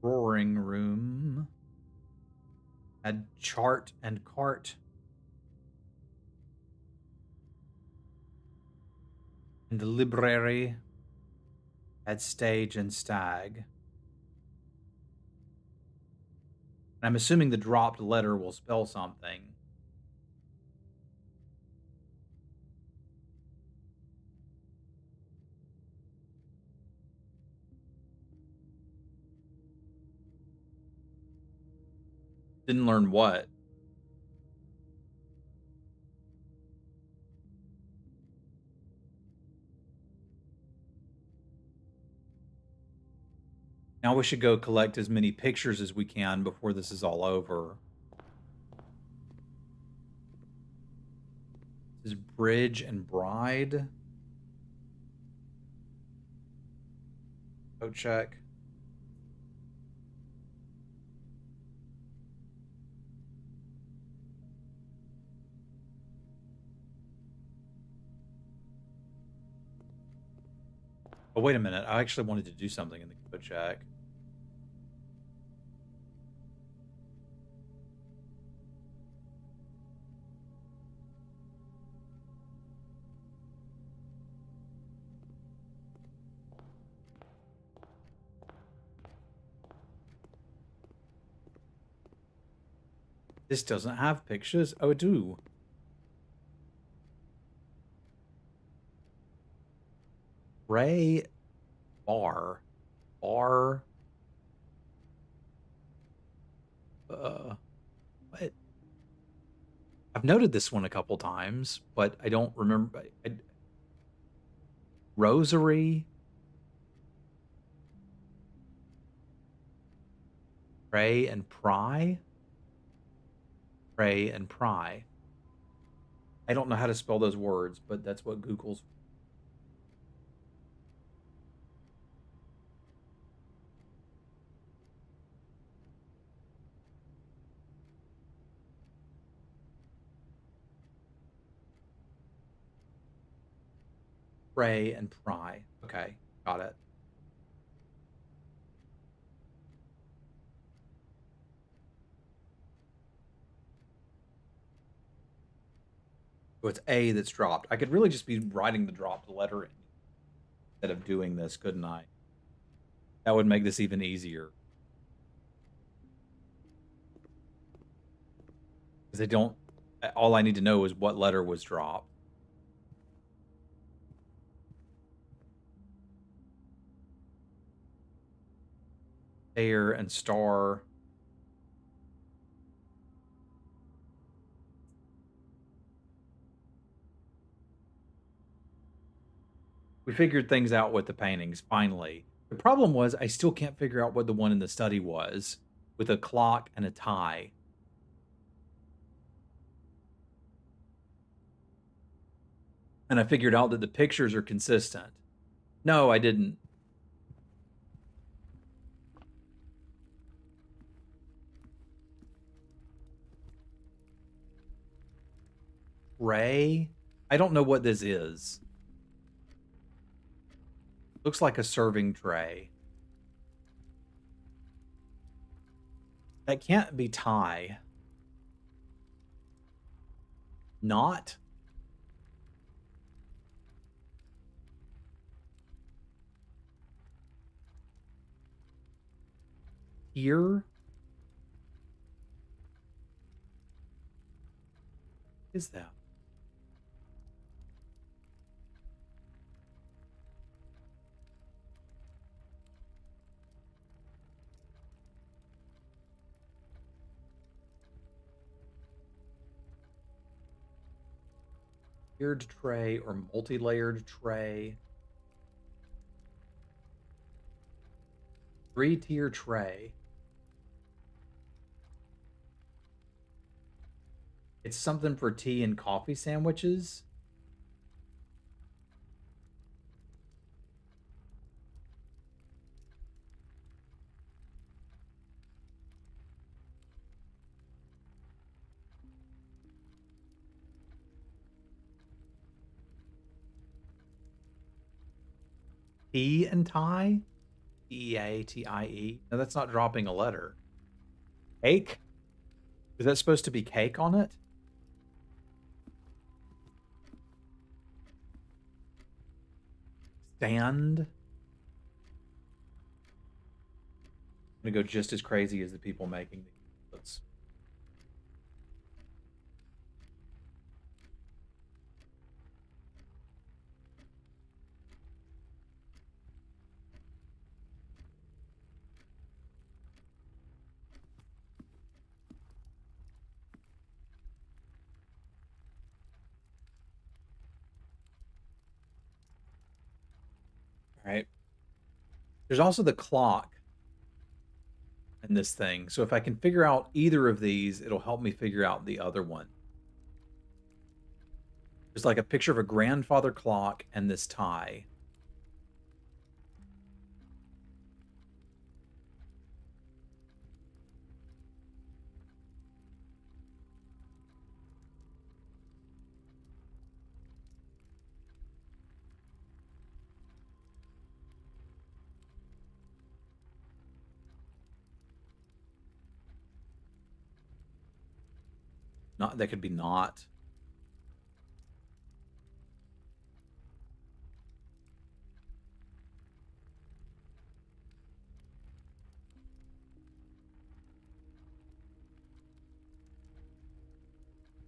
Roaring room had chart and cart. And the library had stage and stag. And I'm assuming the dropped letter will spell something. Didn't learn what. Now we should go collect as many pictures as we can before this is all over. This is Bridge and Bride. Go check. Oh, wait a minute. I actually wanted to do something in the code check. This doesn't have pictures. Oh, it do. Ray Bar. Bar. What? I've noted this one a couple times, but I don't remember. Rosary. Pray and pry. Pray and pry. I don't know how to spell those words, but that's what Google's. pray, and pry. Okay, got it. So it's A that's dropped. I could really just be writing the dropped letter in instead of doing this, couldn't I? That would make this even easier. Because they don't, all I need to know is what letter was dropped. Air and star. We figured things out with the paintings, finally. The problem was I still can't figure out what the one in the study was with a clock and a tie. And I figured out that the pictures are consistent. No, I didn't. Ray? I don't know what this is. Looks like a serving tray. That can't be tie. Not? Here? Is that? Tiered tray or multi-layered tray? Three-tier tray. It's something for tea and coffee sandwiches. Tea and tie? Eatie. No, that's not dropping a letter. Cake? Is that supposed to be cake on it? Stand? I'm gonna go just as crazy as the people making the let's all right. There's also the clock in this thing. So if I can figure out either of these, it'll help me figure out the other one. There's like a picture of a grandfather clock and this tie. Not that could be not.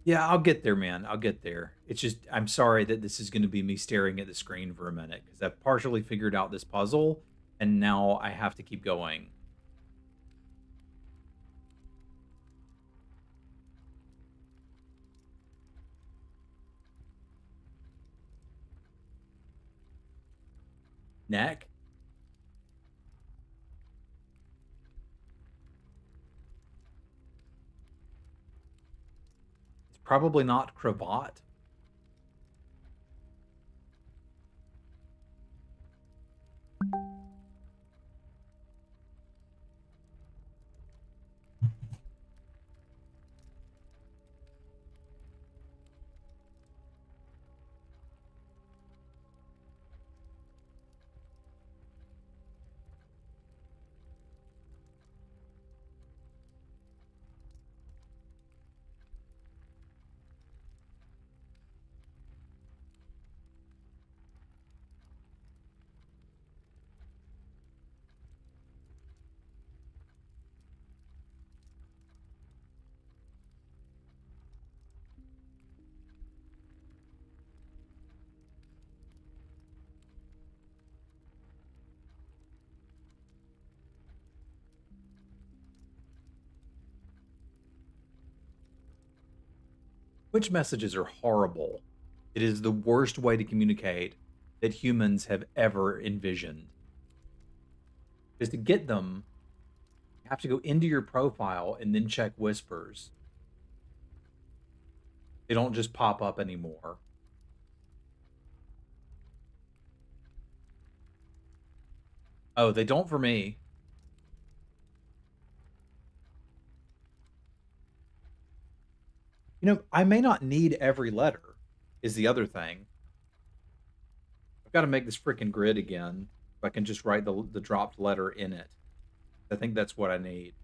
Yeah, I'll get there, man. I'll get there. It's just I'm sorry that this is going to be me staring at the screen for a minute because I've partially figured out this puzzle and now I have to keep going. Neck? It's probably not cravat. Twitch messages are horrible. It is the worst way to communicate that humans have ever envisioned. Because to get them, you have to go into your profile and then check whispers. They don't just pop up anymore. Oh, they don't for me. You know, I may not need every letter, is the other thing. I've got to make this freaking grid again. If I can just write the dropped letter in it. I think that's what I need.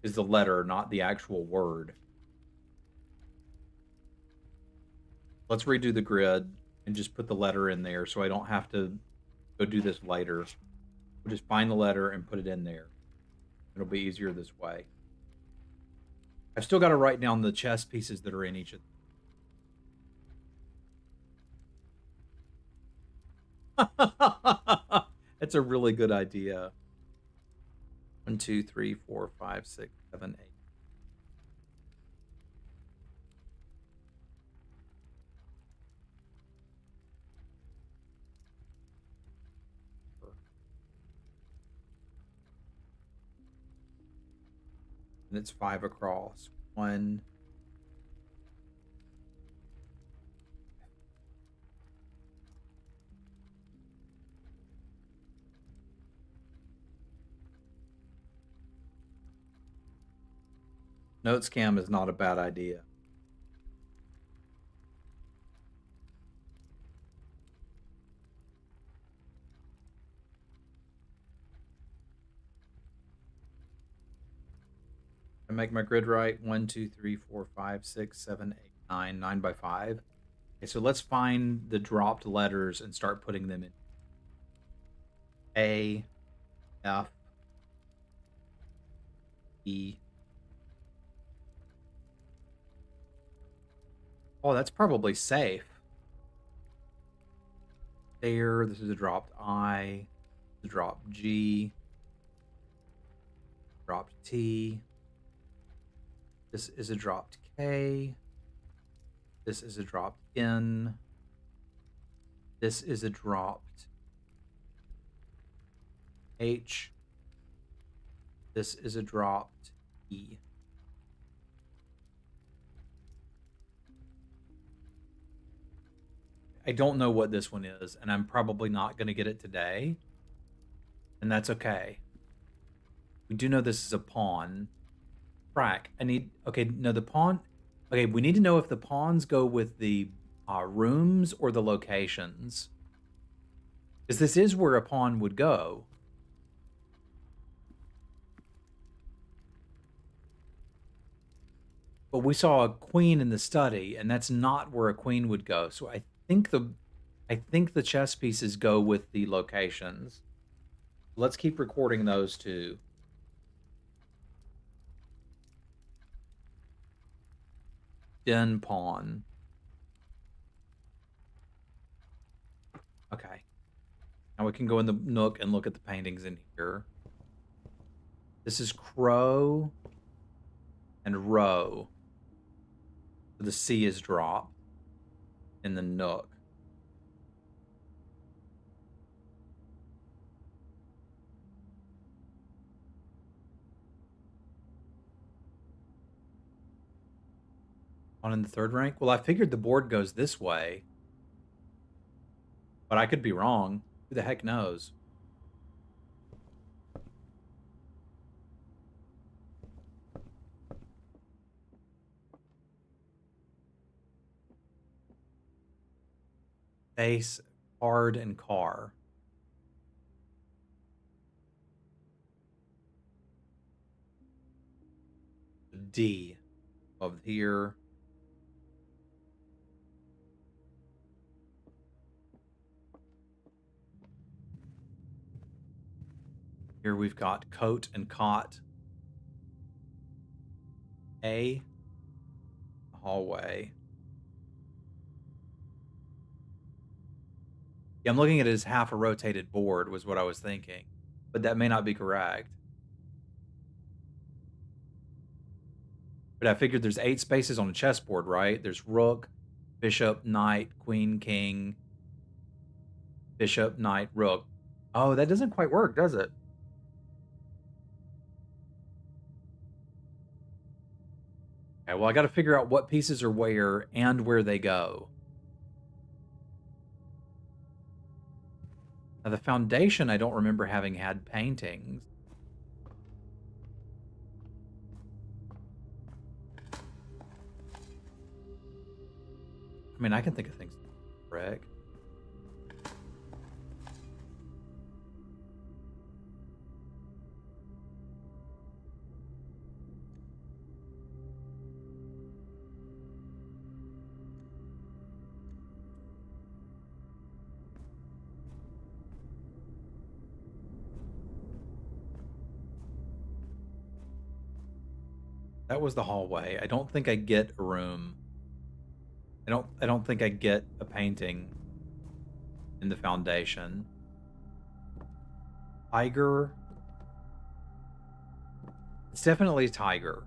Is the letter, not the actual word. Let's redo the grid and just put the letter in there so I don't have to go do this later. We'll just find the letter and put it in there. It'll be easier this way. I've still got to write down the chess pieces that are in each of them. That's a really good idea. 1, 2, 3, 4, 5, 6, 7, 8. And it's 5 across. 1. Note scam is not a bad idea. I make my grid right. 1, 2, 3, 4, 5, 6, 7, 8, 9. 9 by 5. Okay, so let's find the dropped letters and start putting them in. A, F, E. Oh, that's probably safe. There, this is a dropped I, a dropped G, dropped T. This is a dropped K. This is a dropped N. This is a dropped H. This is a dropped E. I don't know what this one is, and I'm probably not going to get it today. And that's okay. We do know this is a pawn. Frack. I need... Okay, no, the pawn... Okay, we need to know if the pawns go with the rooms or the locations. Because this is where a pawn would go. But we saw a queen in the study, and that's not where a queen would go. So I think the chess pieces go with the locations. Let's keep recording those two. Den pawn. Okay. Now we can go in the nook and look at the paintings in here. This is crow and row. The C is dropped in the nook. On in the third rank? Well, I figured the board goes this way. But I could be wrong. Who the heck knows? Base, card, and car. D of here. Here we've got coat and cot. A, hallway. Yeah, I'm looking at it as half a rotated board was what I was thinking. But that may not be correct. But I figured there's 8 spaces on a chessboard, right? There's rook, bishop, knight, queen, king, bishop, knight, rook. Oh, that doesn't quite work, does it? Okay, well, I got to figure out what pieces are where and where they go. Now, the foundation, I don't remember having had paintings. I mean, I can think of things. Brick. That was the hallway. I don't think I get a room. I don't think I get a painting in the foundation. Tiger. It's definitely a tiger.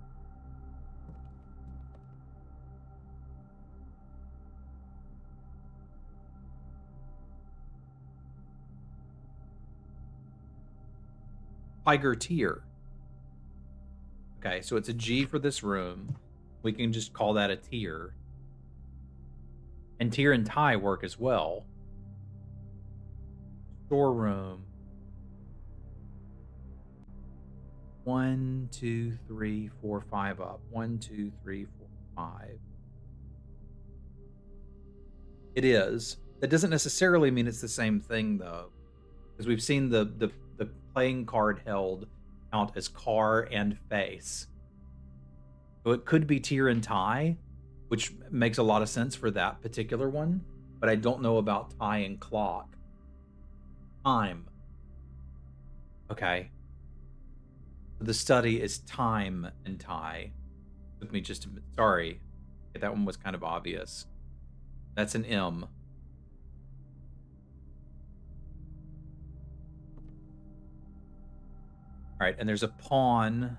Tiger tier. Okay, so it's a G for this room. We can just call that a tier. And tier and tie work as well. Storeroom. 1, 2, 3, 4, 5 up. 1, 2, 3, 4, 5. It is. That doesn't necessarily mean it's the same thing, though, because we've seen the playing card held count as car and face. So it could be tier and tie, which makes a lot of sense for that particular one, but I don't know about tie and clock. Time. Okay. The study is time and tie. Took me just a minute. Sorry. That one was kind of obvious. That's an M. All right, and there's a pawn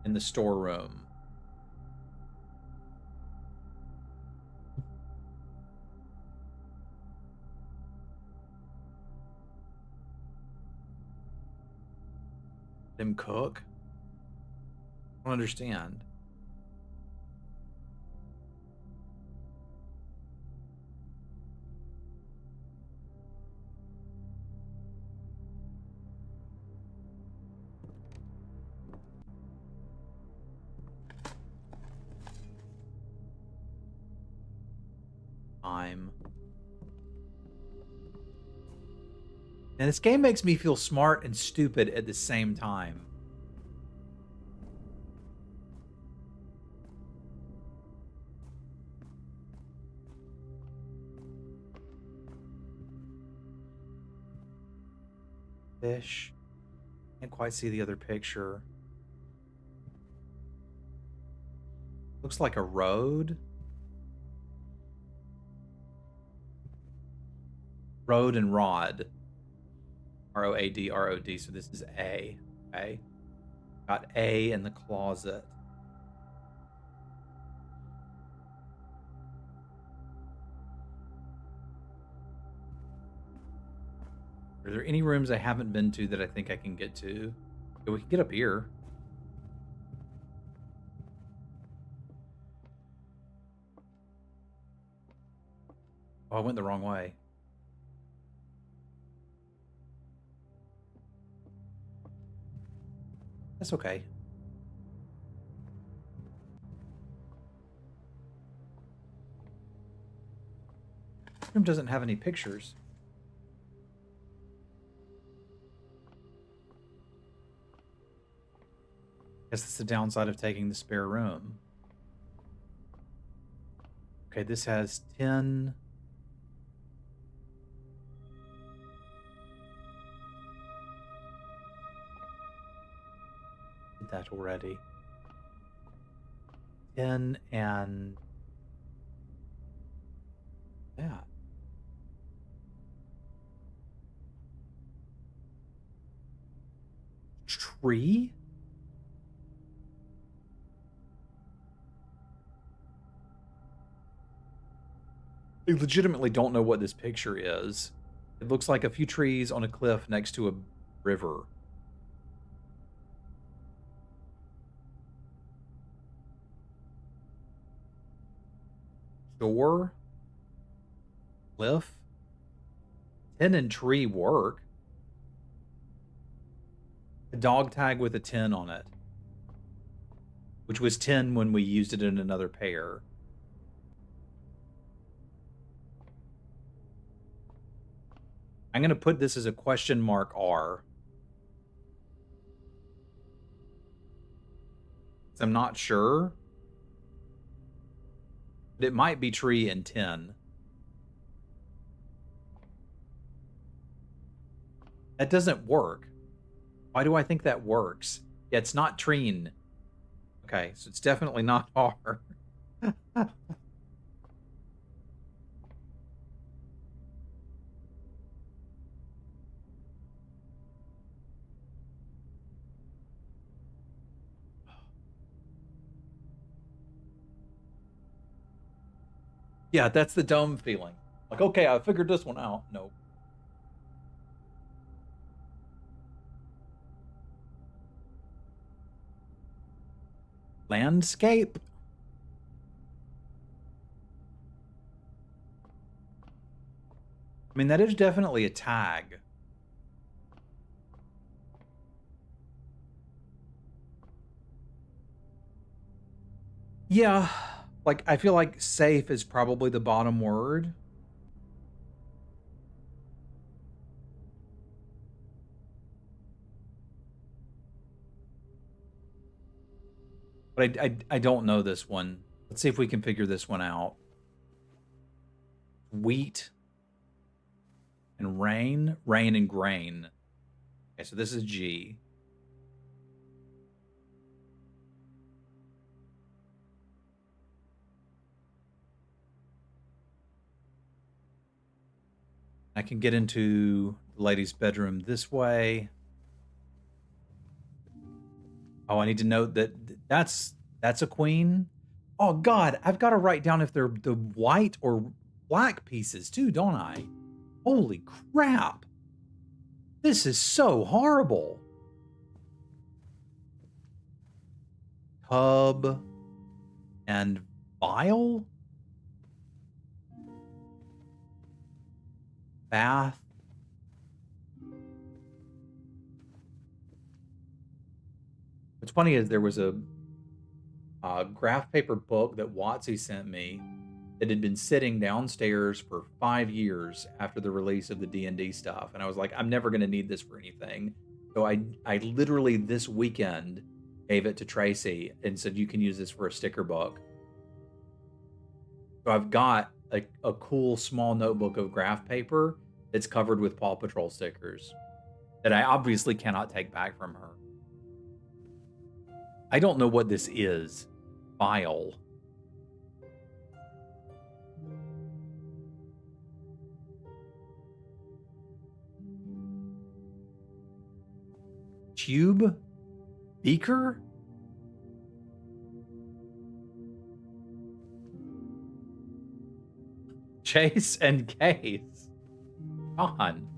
in the storeroom. Him cook? I don't understand. Time. And this game makes me feel smart and stupid at the same time. Fish. Can't quite see the other picture. Looks like a road. Road and rod. ROAD, ROD. So this is A. Okay. Got A in the closet. Are there any rooms I haven't been to that I think I can get to? Okay, we can get up here. Oh, I went the wrong way. That's okay. This room doesn't have any pictures. Guess that's the downside of taking the spare room. Okay, this has 10. Did that already. 10 and that. Tree? I legitimately don't know what this picture is. It looks like a few trees on a cliff next to a river. Shore? Cliff? 10 and tree work. A dog tag with a 10 on it. Which was 10 when we used it in another pair. I'm going to put this as a question mark R. I'm not sure. But it might be tree and 10. That doesn't work. Why do I think that works? Yeah, it's not treen. Okay, so it's definitely not R. Yeah, that's the dumb feeling. Like, okay, I figured this one out. Nope. Landscape? I mean, that is definitely a tag. Yeah, like, I feel like safe is probably the bottom word. But I don't know this one. Let's see if we can figure this one out. Wheat and rain. Rain and grain. Okay, so this is G. I can get into the lady's bedroom this way. Oh, I need to note that that's a queen. Oh God, I've got to write down if they're the white or black pieces too, don't I? Holy crap. This is so horrible. Tub and vial? Bath? What's funny is there was a graph paper book that Watsy sent me that had been sitting downstairs for 5 years after the release of the D&D stuff, and I was like, I'm never going to need this for anything. So I literally this weekend gave it to Tracy and said, you can use this for a sticker book. So I've got a cool small notebook of graph paper that's covered with Paw Patrol stickers that I obviously cannot take back from her. I don't know what this is. File. Tube? Beaker? Chase and case. On.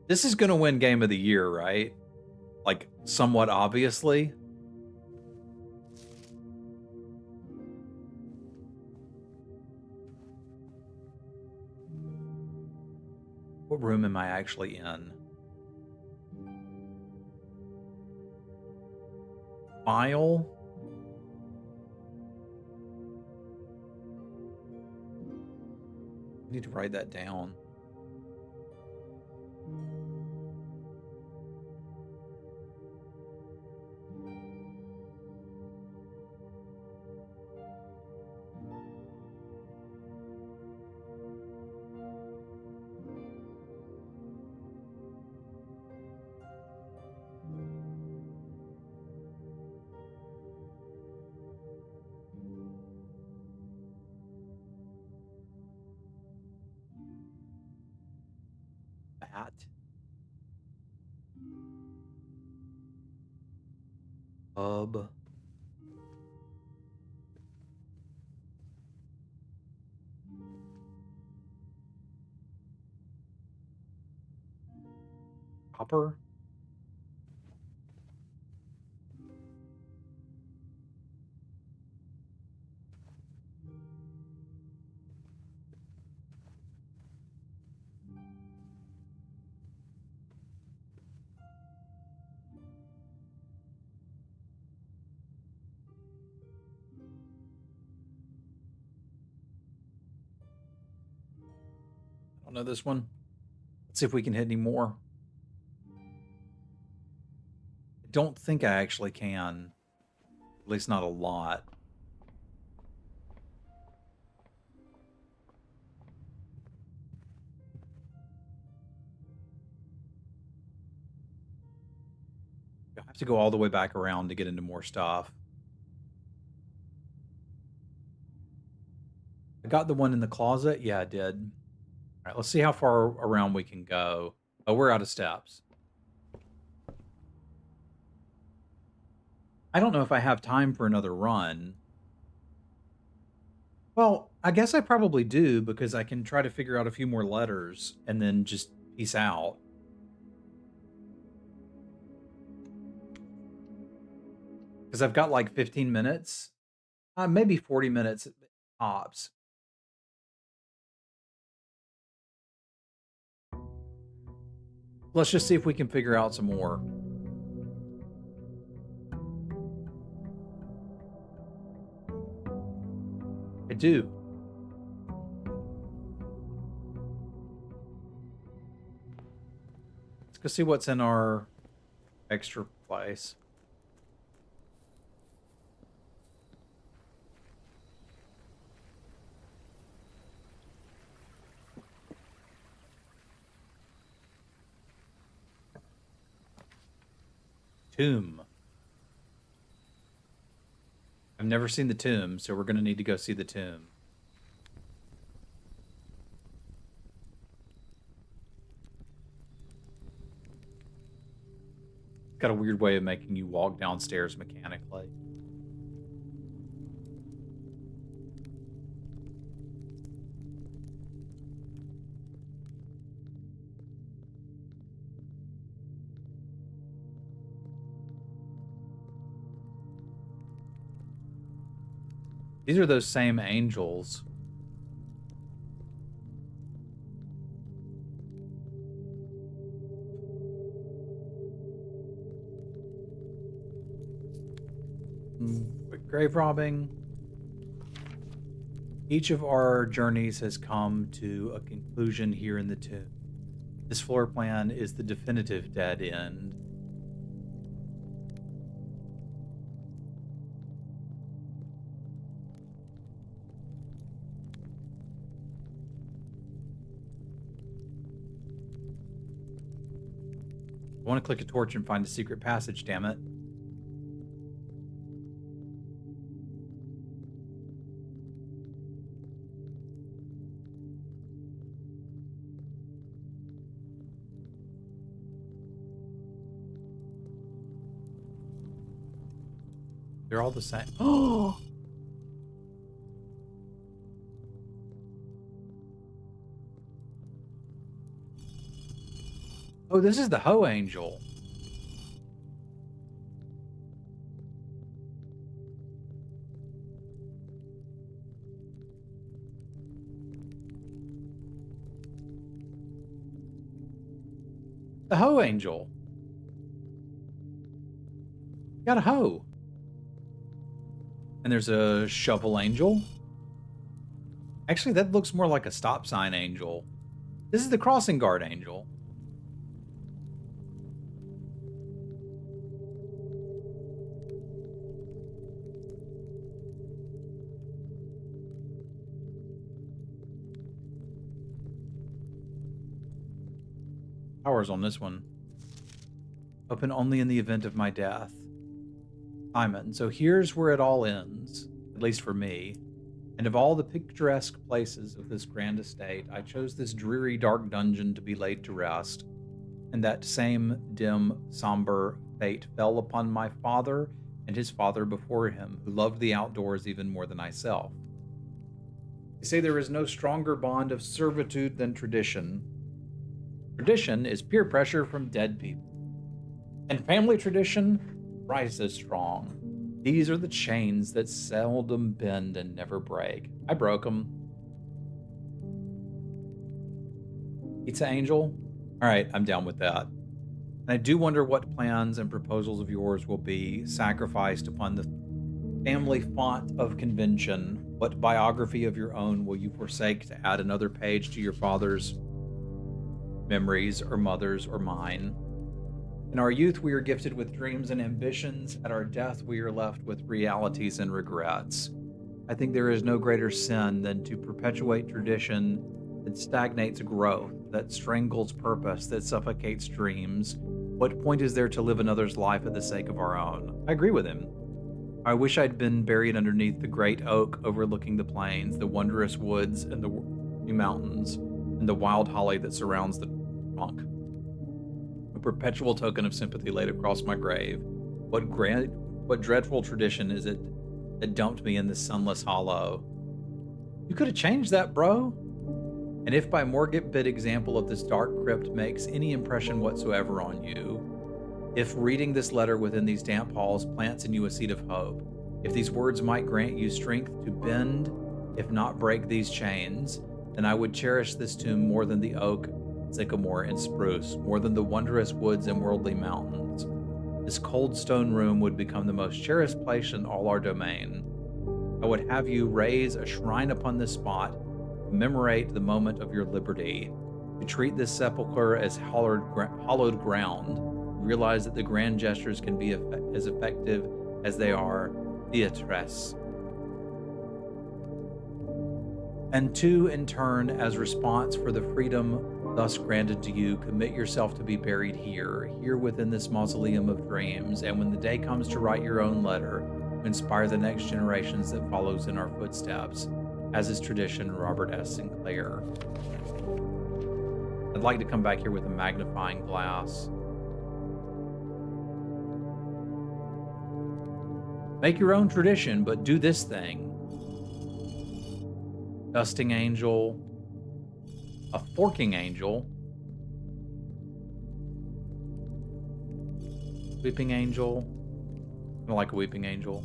This is going to win Game of the Year, right? Like, somewhat obviously. What room am I actually in? File? I need to write that down. Bat. Hub. Copper? I don't know this one. Let's see if we can hit any more. I don't think I actually can. At least not a lot. You'll have to go all the way back around to get into more stuff. I got the one in the closet. Yeah, I did. All right, let's see how far around we can go. Oh, we're out of steps. I don't know if I have time for another run. Well, I guess I probably do because I can try to figure out a few more letters and then just peace out. Because I've got like 15 minutes, maybe 40 minutes tops. Let's just see if we can figure out some more. I do. Let's go see what's in our extra place. Tomb. I've never seen the tomb, so we're going to need to go see the tomb. It's got a weird way of making you walk downstairs mechanically. These are those same angels. Quick grave robbing. Each of our journeys has come to a conclusion here in the tomb. This floor plan is the definitive dead end. I want to click a torch and find a secret passage, damn it. They're all the same. Oh! Oh, this is the Ho Angel. The Ho Angel. Got a hoe. And there's a shovel angel. Actually, that looks more like a stop sign angel. This is the crossing guard angel. Powers on this one. Open only in the event of my death. Simon, so here's where it all ends, at least for me. And of all the picturesque places of this grand estate, I chose this dreary dark dungeon to be laid to rest. And that same dim, somber fate fell upon my father and his father before him, who loved the outdoors even more than myself. They say there is no stronger bond of servitude than tradition. Tradition is peer pressure from dead people. And family tradition rises strong. These are the chains that seldom bend and never break. I broke them. Pizza Angel? All right, I'm down with that. And I do wonder what plans and proposals of yours will be sacrificed upon the family font of convention. What biography of your own will you forsake to add another page to your father's memories, or mother's, or mine? In our youth, we are gifted with dreams and ambitions. At our death, we are left with realities and regrets. I think there is no greater sin than to perpetuate tradition that stagnates growth, that strangles purpose, that suffocates dreams. What point is there to live another's life at the sake of our own? I agree with him. I wish I'd been buried underneath the great oak overlooking the plains, the wondrous woods, and the mountains, and the wild holly that surrounds the trunk. A perpetual token of sympathy laid across my grave. What dreadful tradition is it that dumped me in this sunless hollow? You could have changed that, bro. And if by morbid example of this dark crypt makes any impression whatsoever on you, if reading this letter within these damp halls plants in you a seed of hope, if these words might grant you strength to bend, if not break these chains, then I would cherish this tomb more than the oak, sycamore, and spruce, more than the wondrous woods and worldly mountains. This cold stone room would become the most cherished place in all our domain. I would have you raise a shrine upon this spot, commemorate the moment of your liberty, to treat this sepulchre as hallowed ground, realize that the grand gestures can be as effective as they are theatres. And to, in turn, as response for the freedom thus granted to you, commit yourself to be buried here within this mausoleum of dreams, and when the day comes to write your own letter, to inspire the next generations that follows in our footsteps, as is tradition, Robert S. Sinclair. I'd like to come back here with a magnifying glass. Make your own tradition, but do this thing. Dusting angel, a forking angel, weeping angel. I don't like a weeping angel.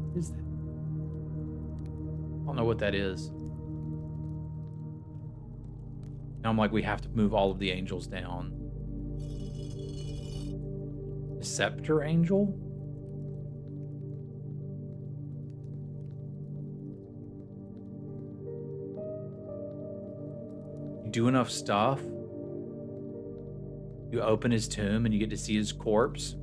What is that? I don't know what that is. Now I'm like, we have to move all of the angels down. Scepter angel? You do enough stuff, you open his tomb and you get to see his corpse.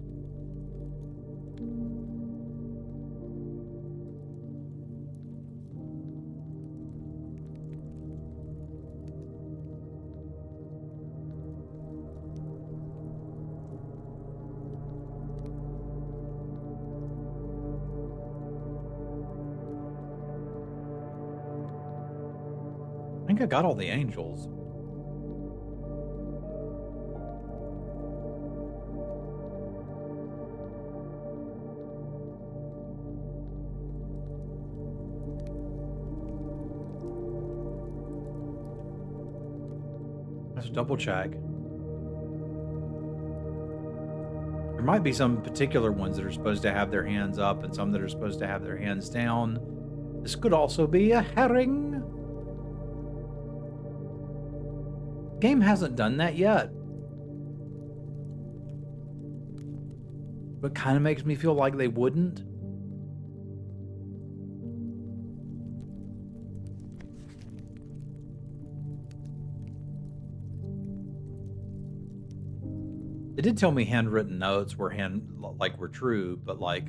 I think I got all the angels. Let's double check. There might be some particular ones that are supposed to have their hands up and some that are supposed to have their hands down. This could also be a herring. Game hasn't done that yet, but kind of makes me feel like they wouldn't. It did tell me handwritten notes were were true, but like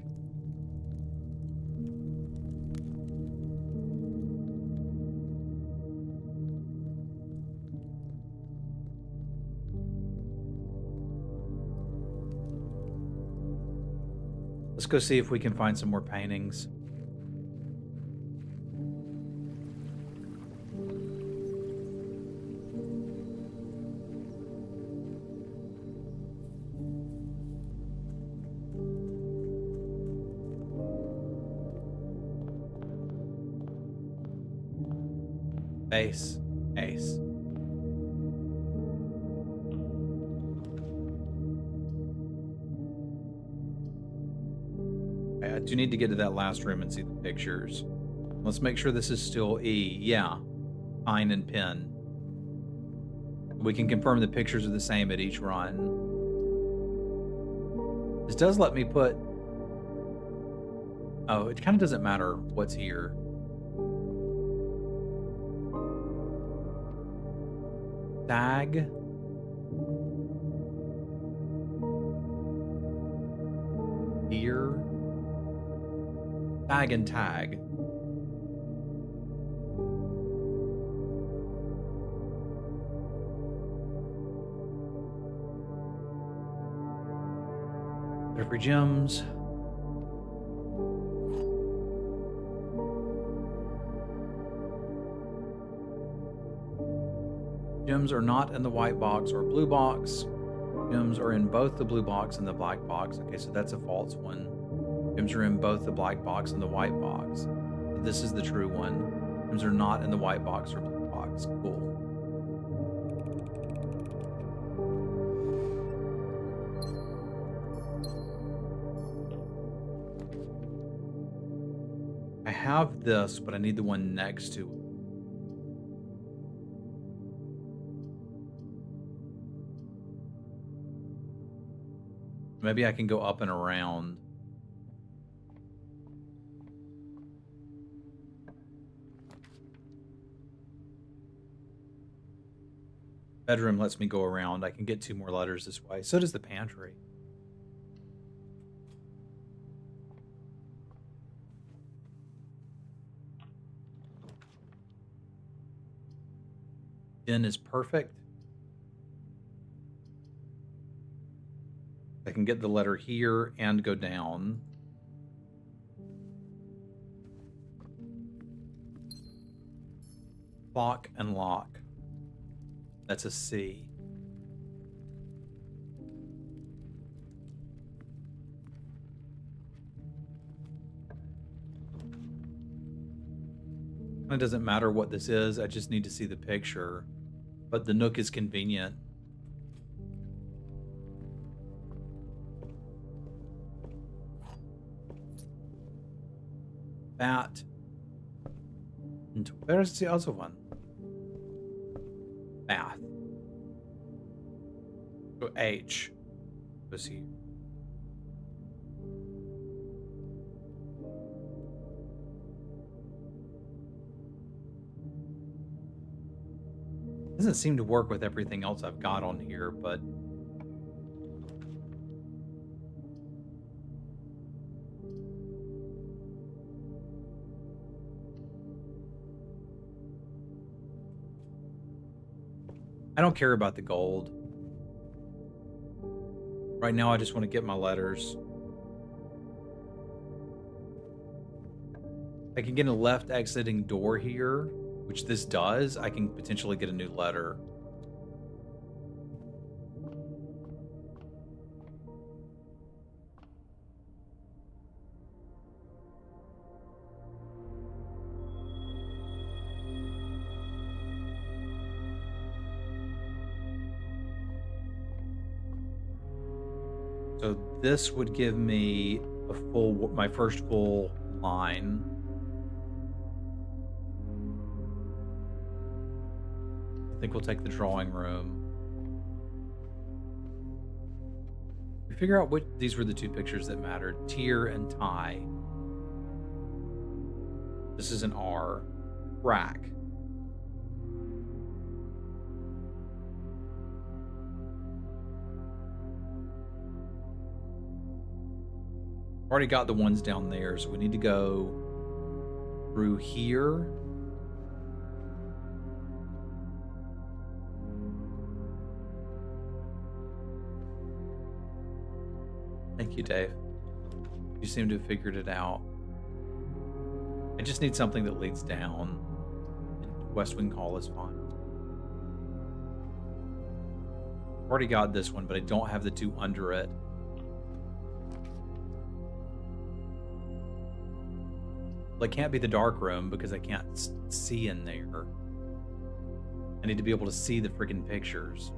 let's go see if we can find some more paintings. Ace. Ace. I do need to get to that last room and see the pictures. Let's make sure this is still E. Yeah. Pine and Pin. We can confirm the pictures are the same at each run. This does let me put... Oh, it kind of doesn't matter what's here. Tag. Here. Tag and tag. Every gems. Gems are not in the white box or blue box. Gems are in both the blue box and the black box. Okay, so that's a false one. Gems are in both the black box and the white box. So this is the true one. Gems are not in the white box or blue box. Cool. I have this, but I need the one next to it. Maybe I can go up and around. Bedroom lets me go around. I can get 2 more letters this way. So does the pantry. Den is perfect. I can get the letter here and go down. Clock and lock. That's a C. It doesn't matter what this is. I just need to see the picture. But the Nook is convenient. That. And where's the other one? Bath. So H was here. Doesn't seem to work with everything else I've got on here, but I don't care about the gold. Right now, I just want to get my letters. I can get a left exiting door here, which this does. I can potentially get a new letter. So this would give me a full, my first full line. I think we'll take the drawing room. We figure out which, these were the 2 pictures that mattered. Tier and tie. This is an R. Rack. Already got the ones down there, so we need to go through here. Thank you, Dave. You seem to have figured it out. I just need something that leads down. West Wing Hall is fine. Already got this one, but I don't have the 2 under it. Well, it can't be the dark room because I can't see in there. I need to be able to see the friggin' pictures.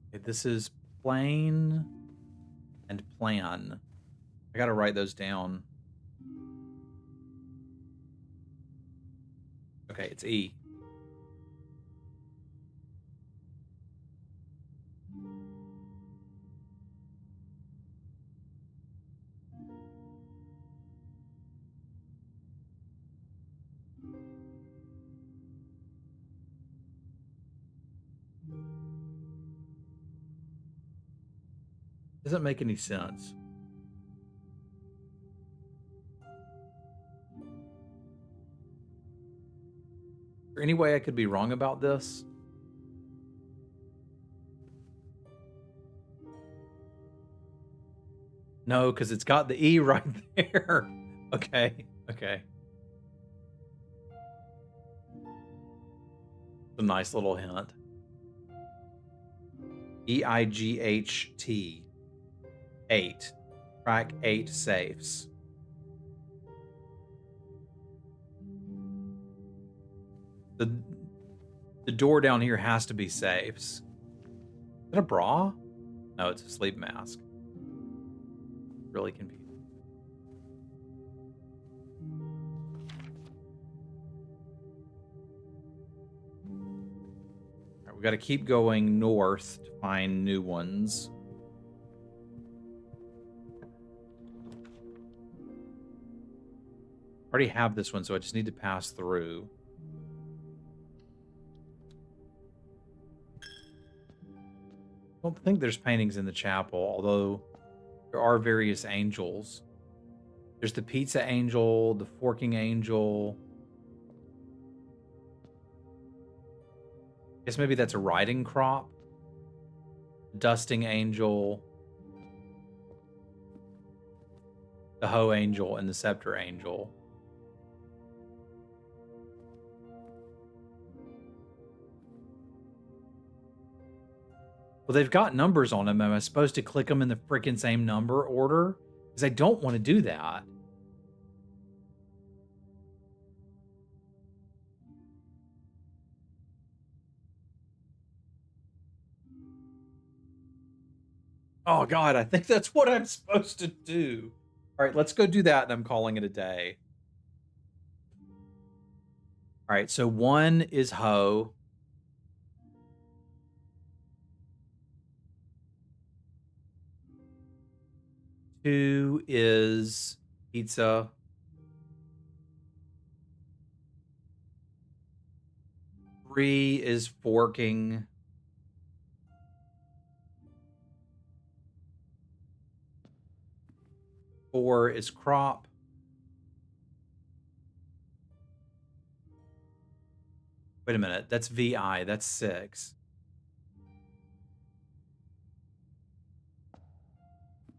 Okay, this is plain and plan. I gotta write those down. Okay, it's E. Doesn't make any sense. Is there any way I could be wrong about this? No, because it's got the E right there. Okay, okay. A nice little hint. EIGHT. 8. Track 8 safes. The the door down here has to be safes. Is that a bra? No, it's a sleep mask. Really confused. All right, we got to keep going north to find new ones. I already have this one, so I just need to pass through. I don't think there's paintings in the chapel, although there are various angels. There's the pizza angel, the forking angel. I guess maybe that's a riding crop. Dusting angel. The hoe angel and the scepter angel. Well, they've got numbers on them. Am I supposed to click them in the freaking same number order? Because I don't want to do that. Oh, God, I think that's what I'm supposed to do. All right, let's go do that, and I'm calling it a day. All right, so 1 is hoe. 2 is pizza. 3 is forking. 4 is crop. Wait a minute, that's VI, that's 6.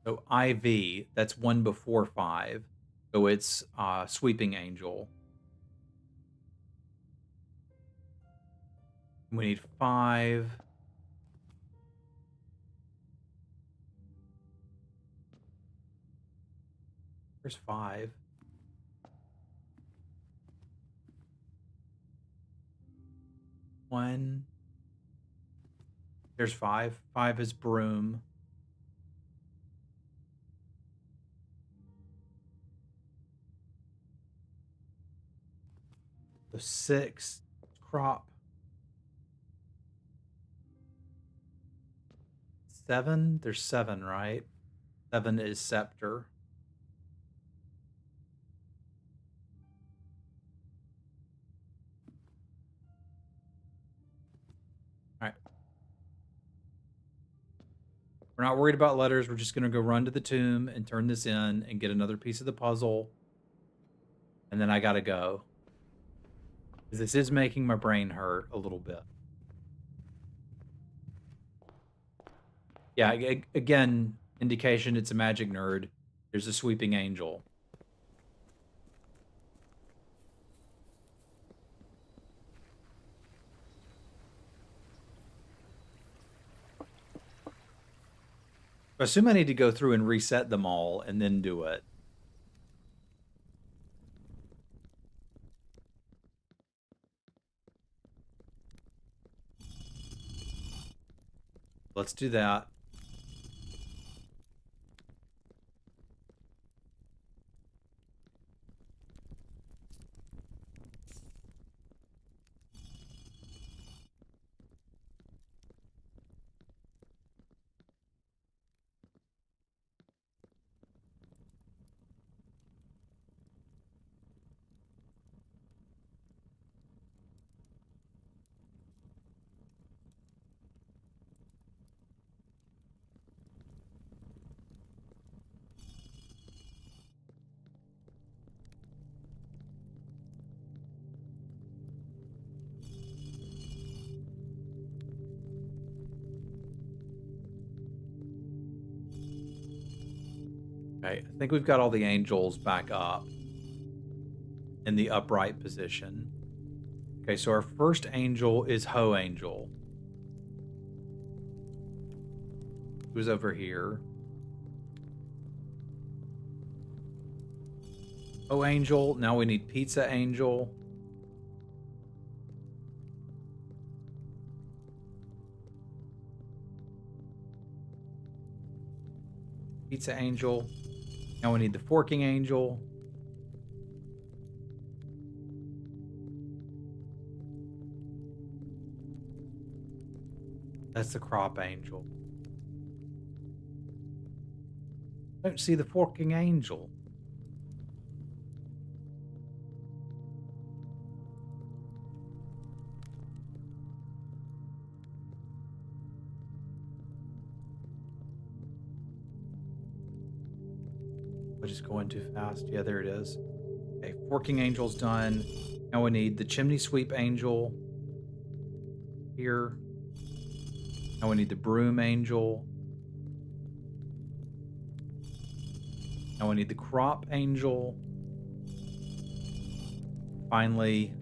So IV, that's 1 before 5. So it's sweeping angel. We need 5. Where's 5? 1. There's 5. 5 is broom. So 6 crop. 7. There's 7, right? 7 is scepter. All right. We're not worried about letters. We're just going to go run to the tomb and turn this in and get another piece of the puzzle. And then I got to go. This is making my brain hurt a little bit. Yeah, again, indication it's a magic nerd. There's a sweeping angel. I assume I need to go through and reset them all and then do it. Let's do that. Okay, I think we've got all the angels back up in the upright position. Okay, so our first angel is Ho Angel, who's over here. Ho Angel, now we need Pizza Angel. Pizza Angel. Now we need the Forking Angel. That's the Crop Angel. Don't see the Forking Angel. We're just going too fast. Yeah, there it is. Okay, Forking Angel's done. Now we need the Chimney Sweep Angel here. Now we need the Broom Angel. Now we need the Crop Angel. Finally,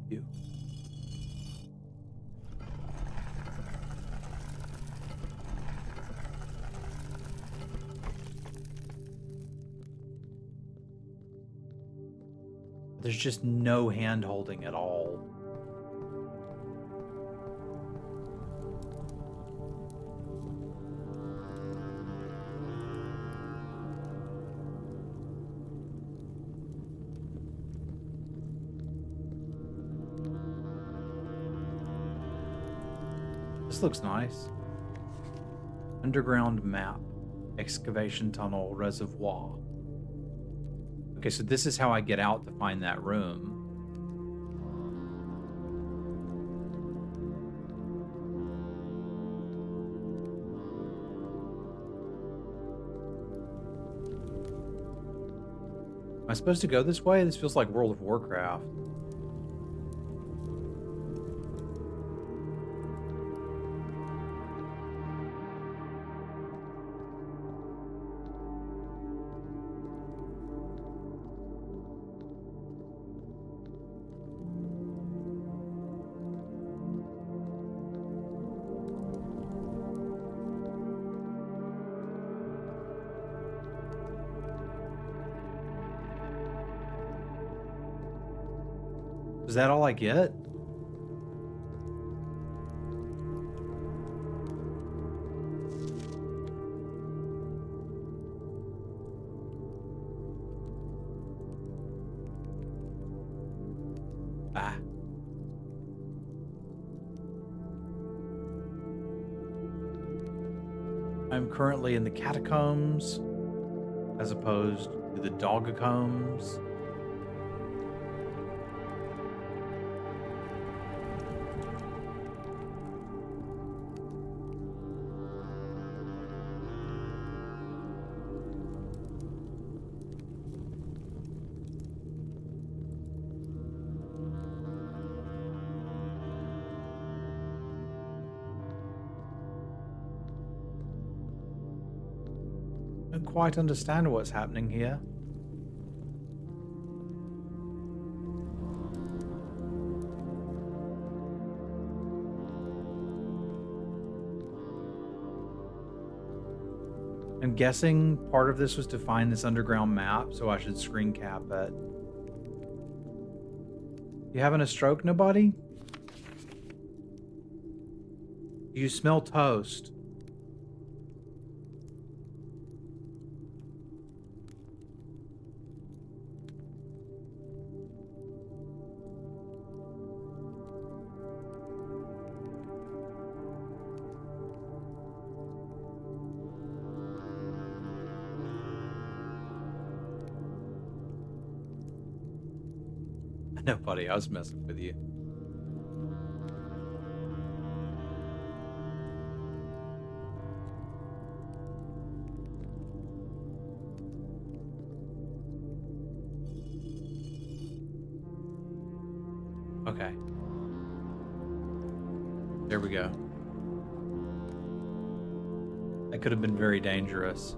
you. There's just no hand holding at all. This looks nice. Underground map. Excavation tunnel reservoir. Okay, so this is how I get out to find that room. Am I supposed to go this way? This feels like World of Warcraft. Is that all I get? Ah. I'm currently in the catacombs as opposed to the dogacombs. I don't quite understand what's happening here. I'm guessing part of this was to find this underground map, so I should screen cap it. You having a stroke, nobody? You smell toast. No, buddy, I was messing with you. Okay. There we go. That could have been very dangerous.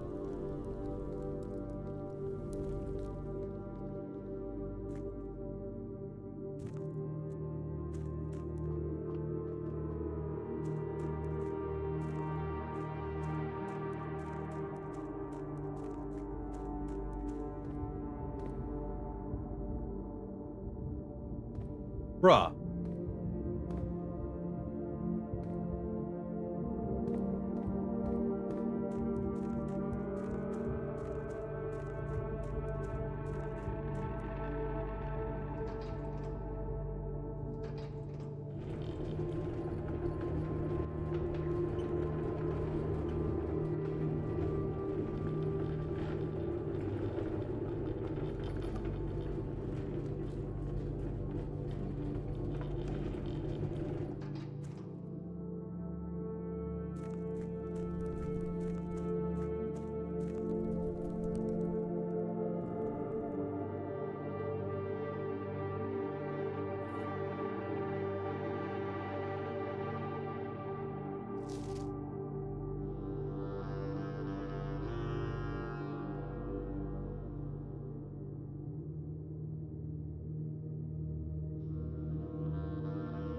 Bruh.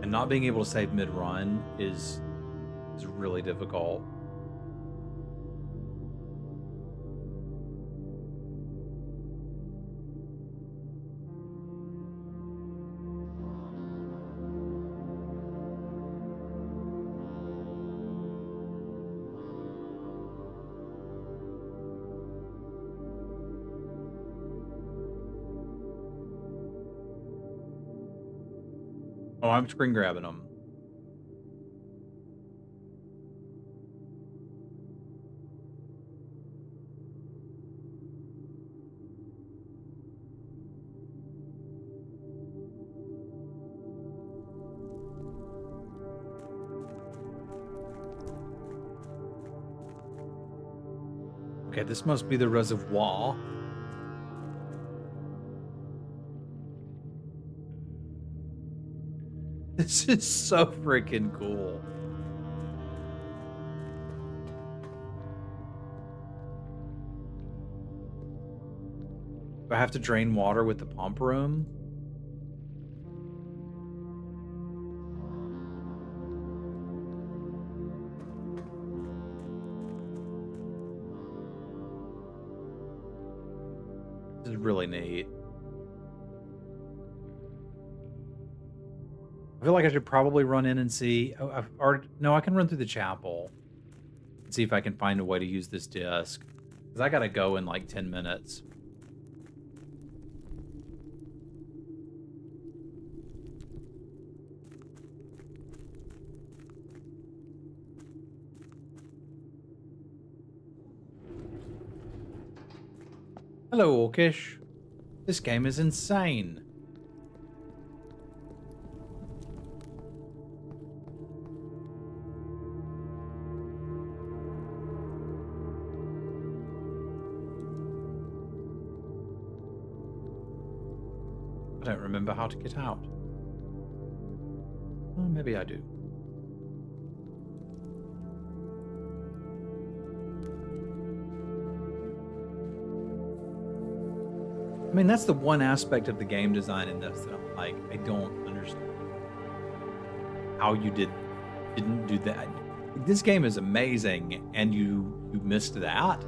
And not being able to save mid-run is really difficult. Oh, I'm screen grabbing them. Okay, this must be the reservoir. This is so freaking cool. Do I have to drain water with the pump room? This is really neat. I feel like I should probably run in and see. Oh, I've already. No, I can run through the chapel and see if I can find a way to use this disc. Because I gotta go in like 10 minutes. Hello, Orcish. This game is insane. I don't remember how to get out. Well, maybe I do. I mean, that's the one aspect of the game design in this that I'm like, I don't understand how you didn't do that. This game is amazing, and you missed that.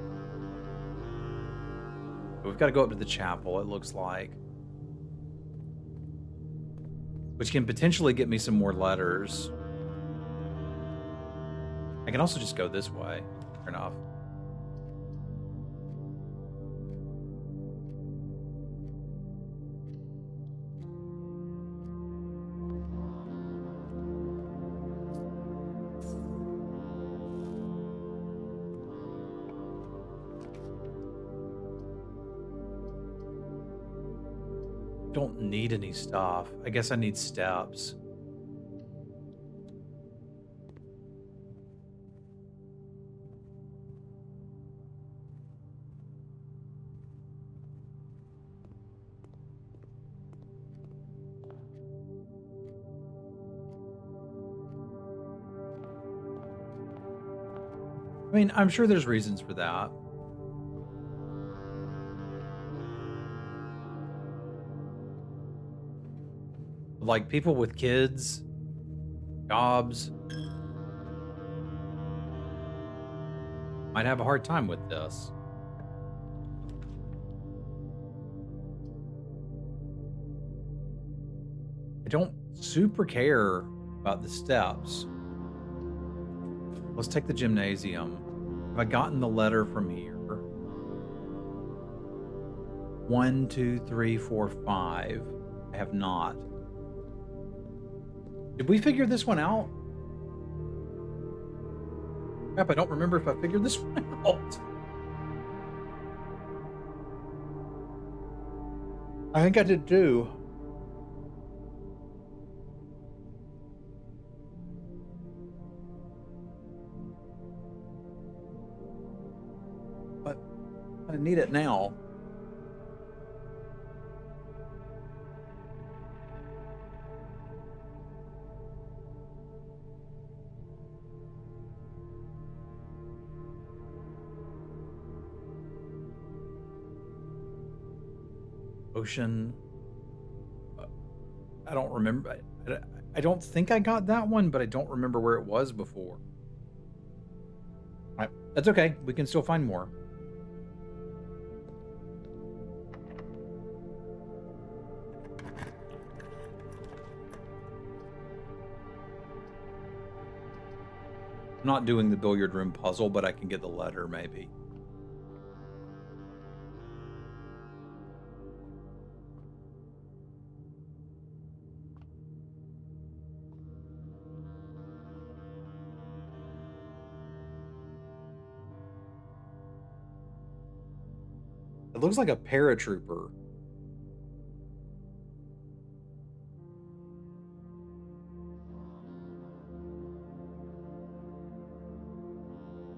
But we've got to go up to the chapel, it looks like. Which can potentially get me some more letters. can also just go this way. Fair enough. Don't need any stuff. I guess I need steps. I mean, I'm sure there's reasons for that. Like people with kids, jobs, might have a hard time with this. I don't super care about the steps. Let's take the gymnasium. Have I gotten the letter from here? 1, 2, 3, 4, 5. I have not. Did we figure this one out? Crap, I don't remember if I figured this one out. I think I did too. But I need it now. Ocean. I don't remember. I don't think I got that one, but I don't remember where it was before. All right, that's okay. We can still find more. I'm not doing the billiard room puzzle, but I can get the letter maybe. It looks like a paratrooper.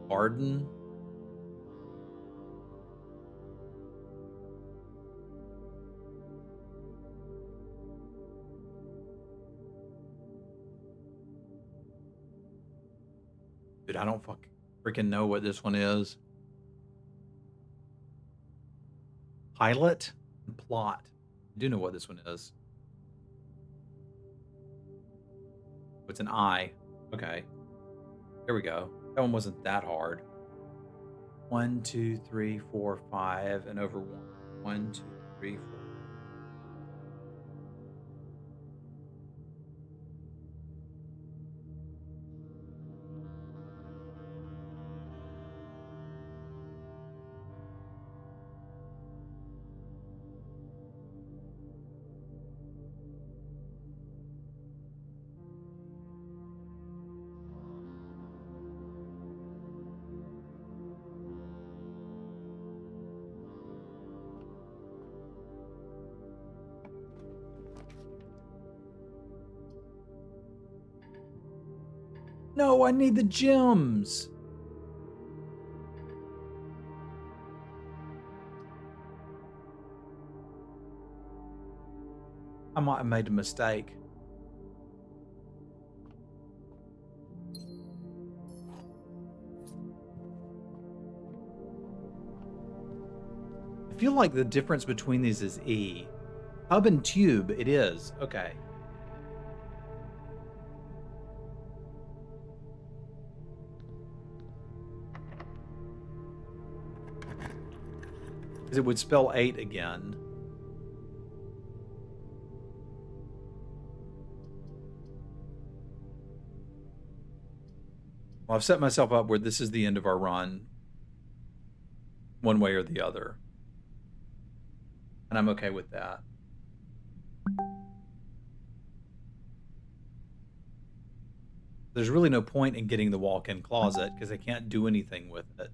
Arden. Dude, I don't freaking know what this one is. Pilot and plot. I do know what this one is. It's an I. Okay. There we go. That one wasn't that hard. 1, 2, 3, 4, 5, and over 1. 1, 2, 3, 4. No, I need the gems. I might have made a mistake. I feel like the difference between these is E. Hub and tube, it is. Okay. Because it would spell 8 again. Well, I've set myself up where this is the end of our run, one way or the other. And I'm okay with that. There's really no point in getting the walk-in closet because I can't do anything with it.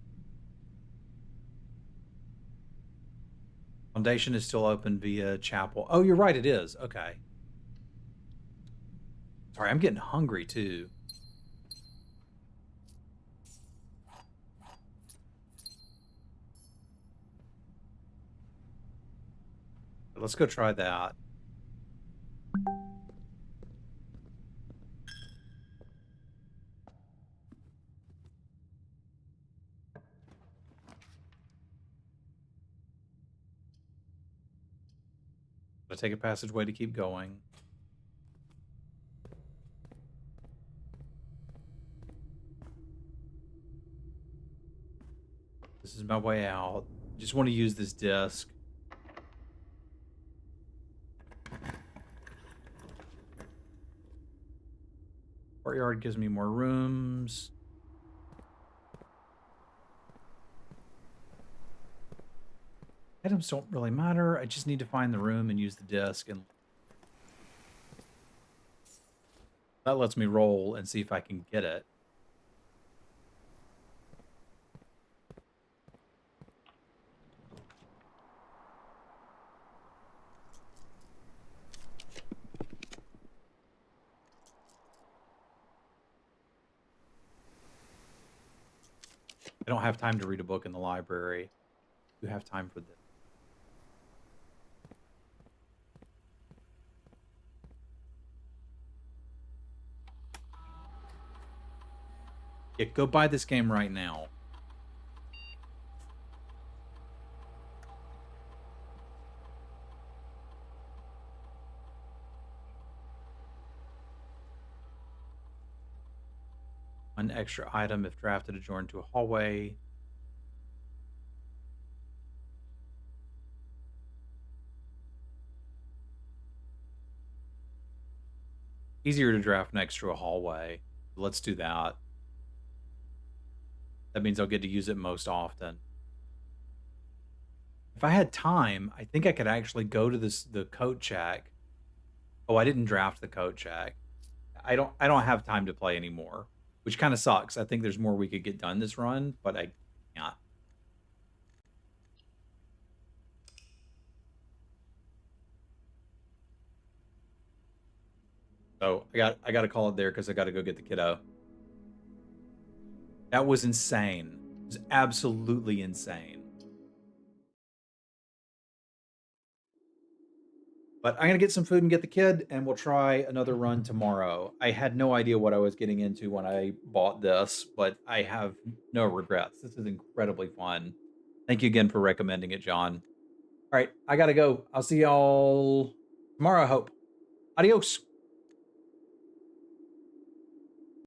Foundation is still open via chapel. Oh, you're right, it is. Okay. Sorry, I'm getting hungry too. Let's go try that. I take a passageway to keep going. This is my way out. Just want to use this disc. Courtyard gives me more rooms. Items don't really matter. I just need to find the room and use the disc, and that lets me roll and see if I can get it. I don't have time to read a book in the library. You have time for this. Yeah, go buy this game right now. One extra item if drafted adjourned to a hallway. Easier to draft next to a hallway. Let's do that. That means I'll get to use it most often. If I had time, I think I could actually go to the coat check. Oh, I didn't draft the coat check. I don't have time to play anymore, which kind of sucks. I think there's more we could get done this run, but I can't. So I got to call it there because I got to go get the kiddo. That was insane. It was absolutely insane. But I'm going to get some food and get the kid, and we'll try another run tomorrow. I had no idea what I was getting into when I bought this, but I have no regrets. This is incredibly fun. Thank you again for recommending it, John. All right, I got to go. I'll see y'all tomorrow, I hope. Adios.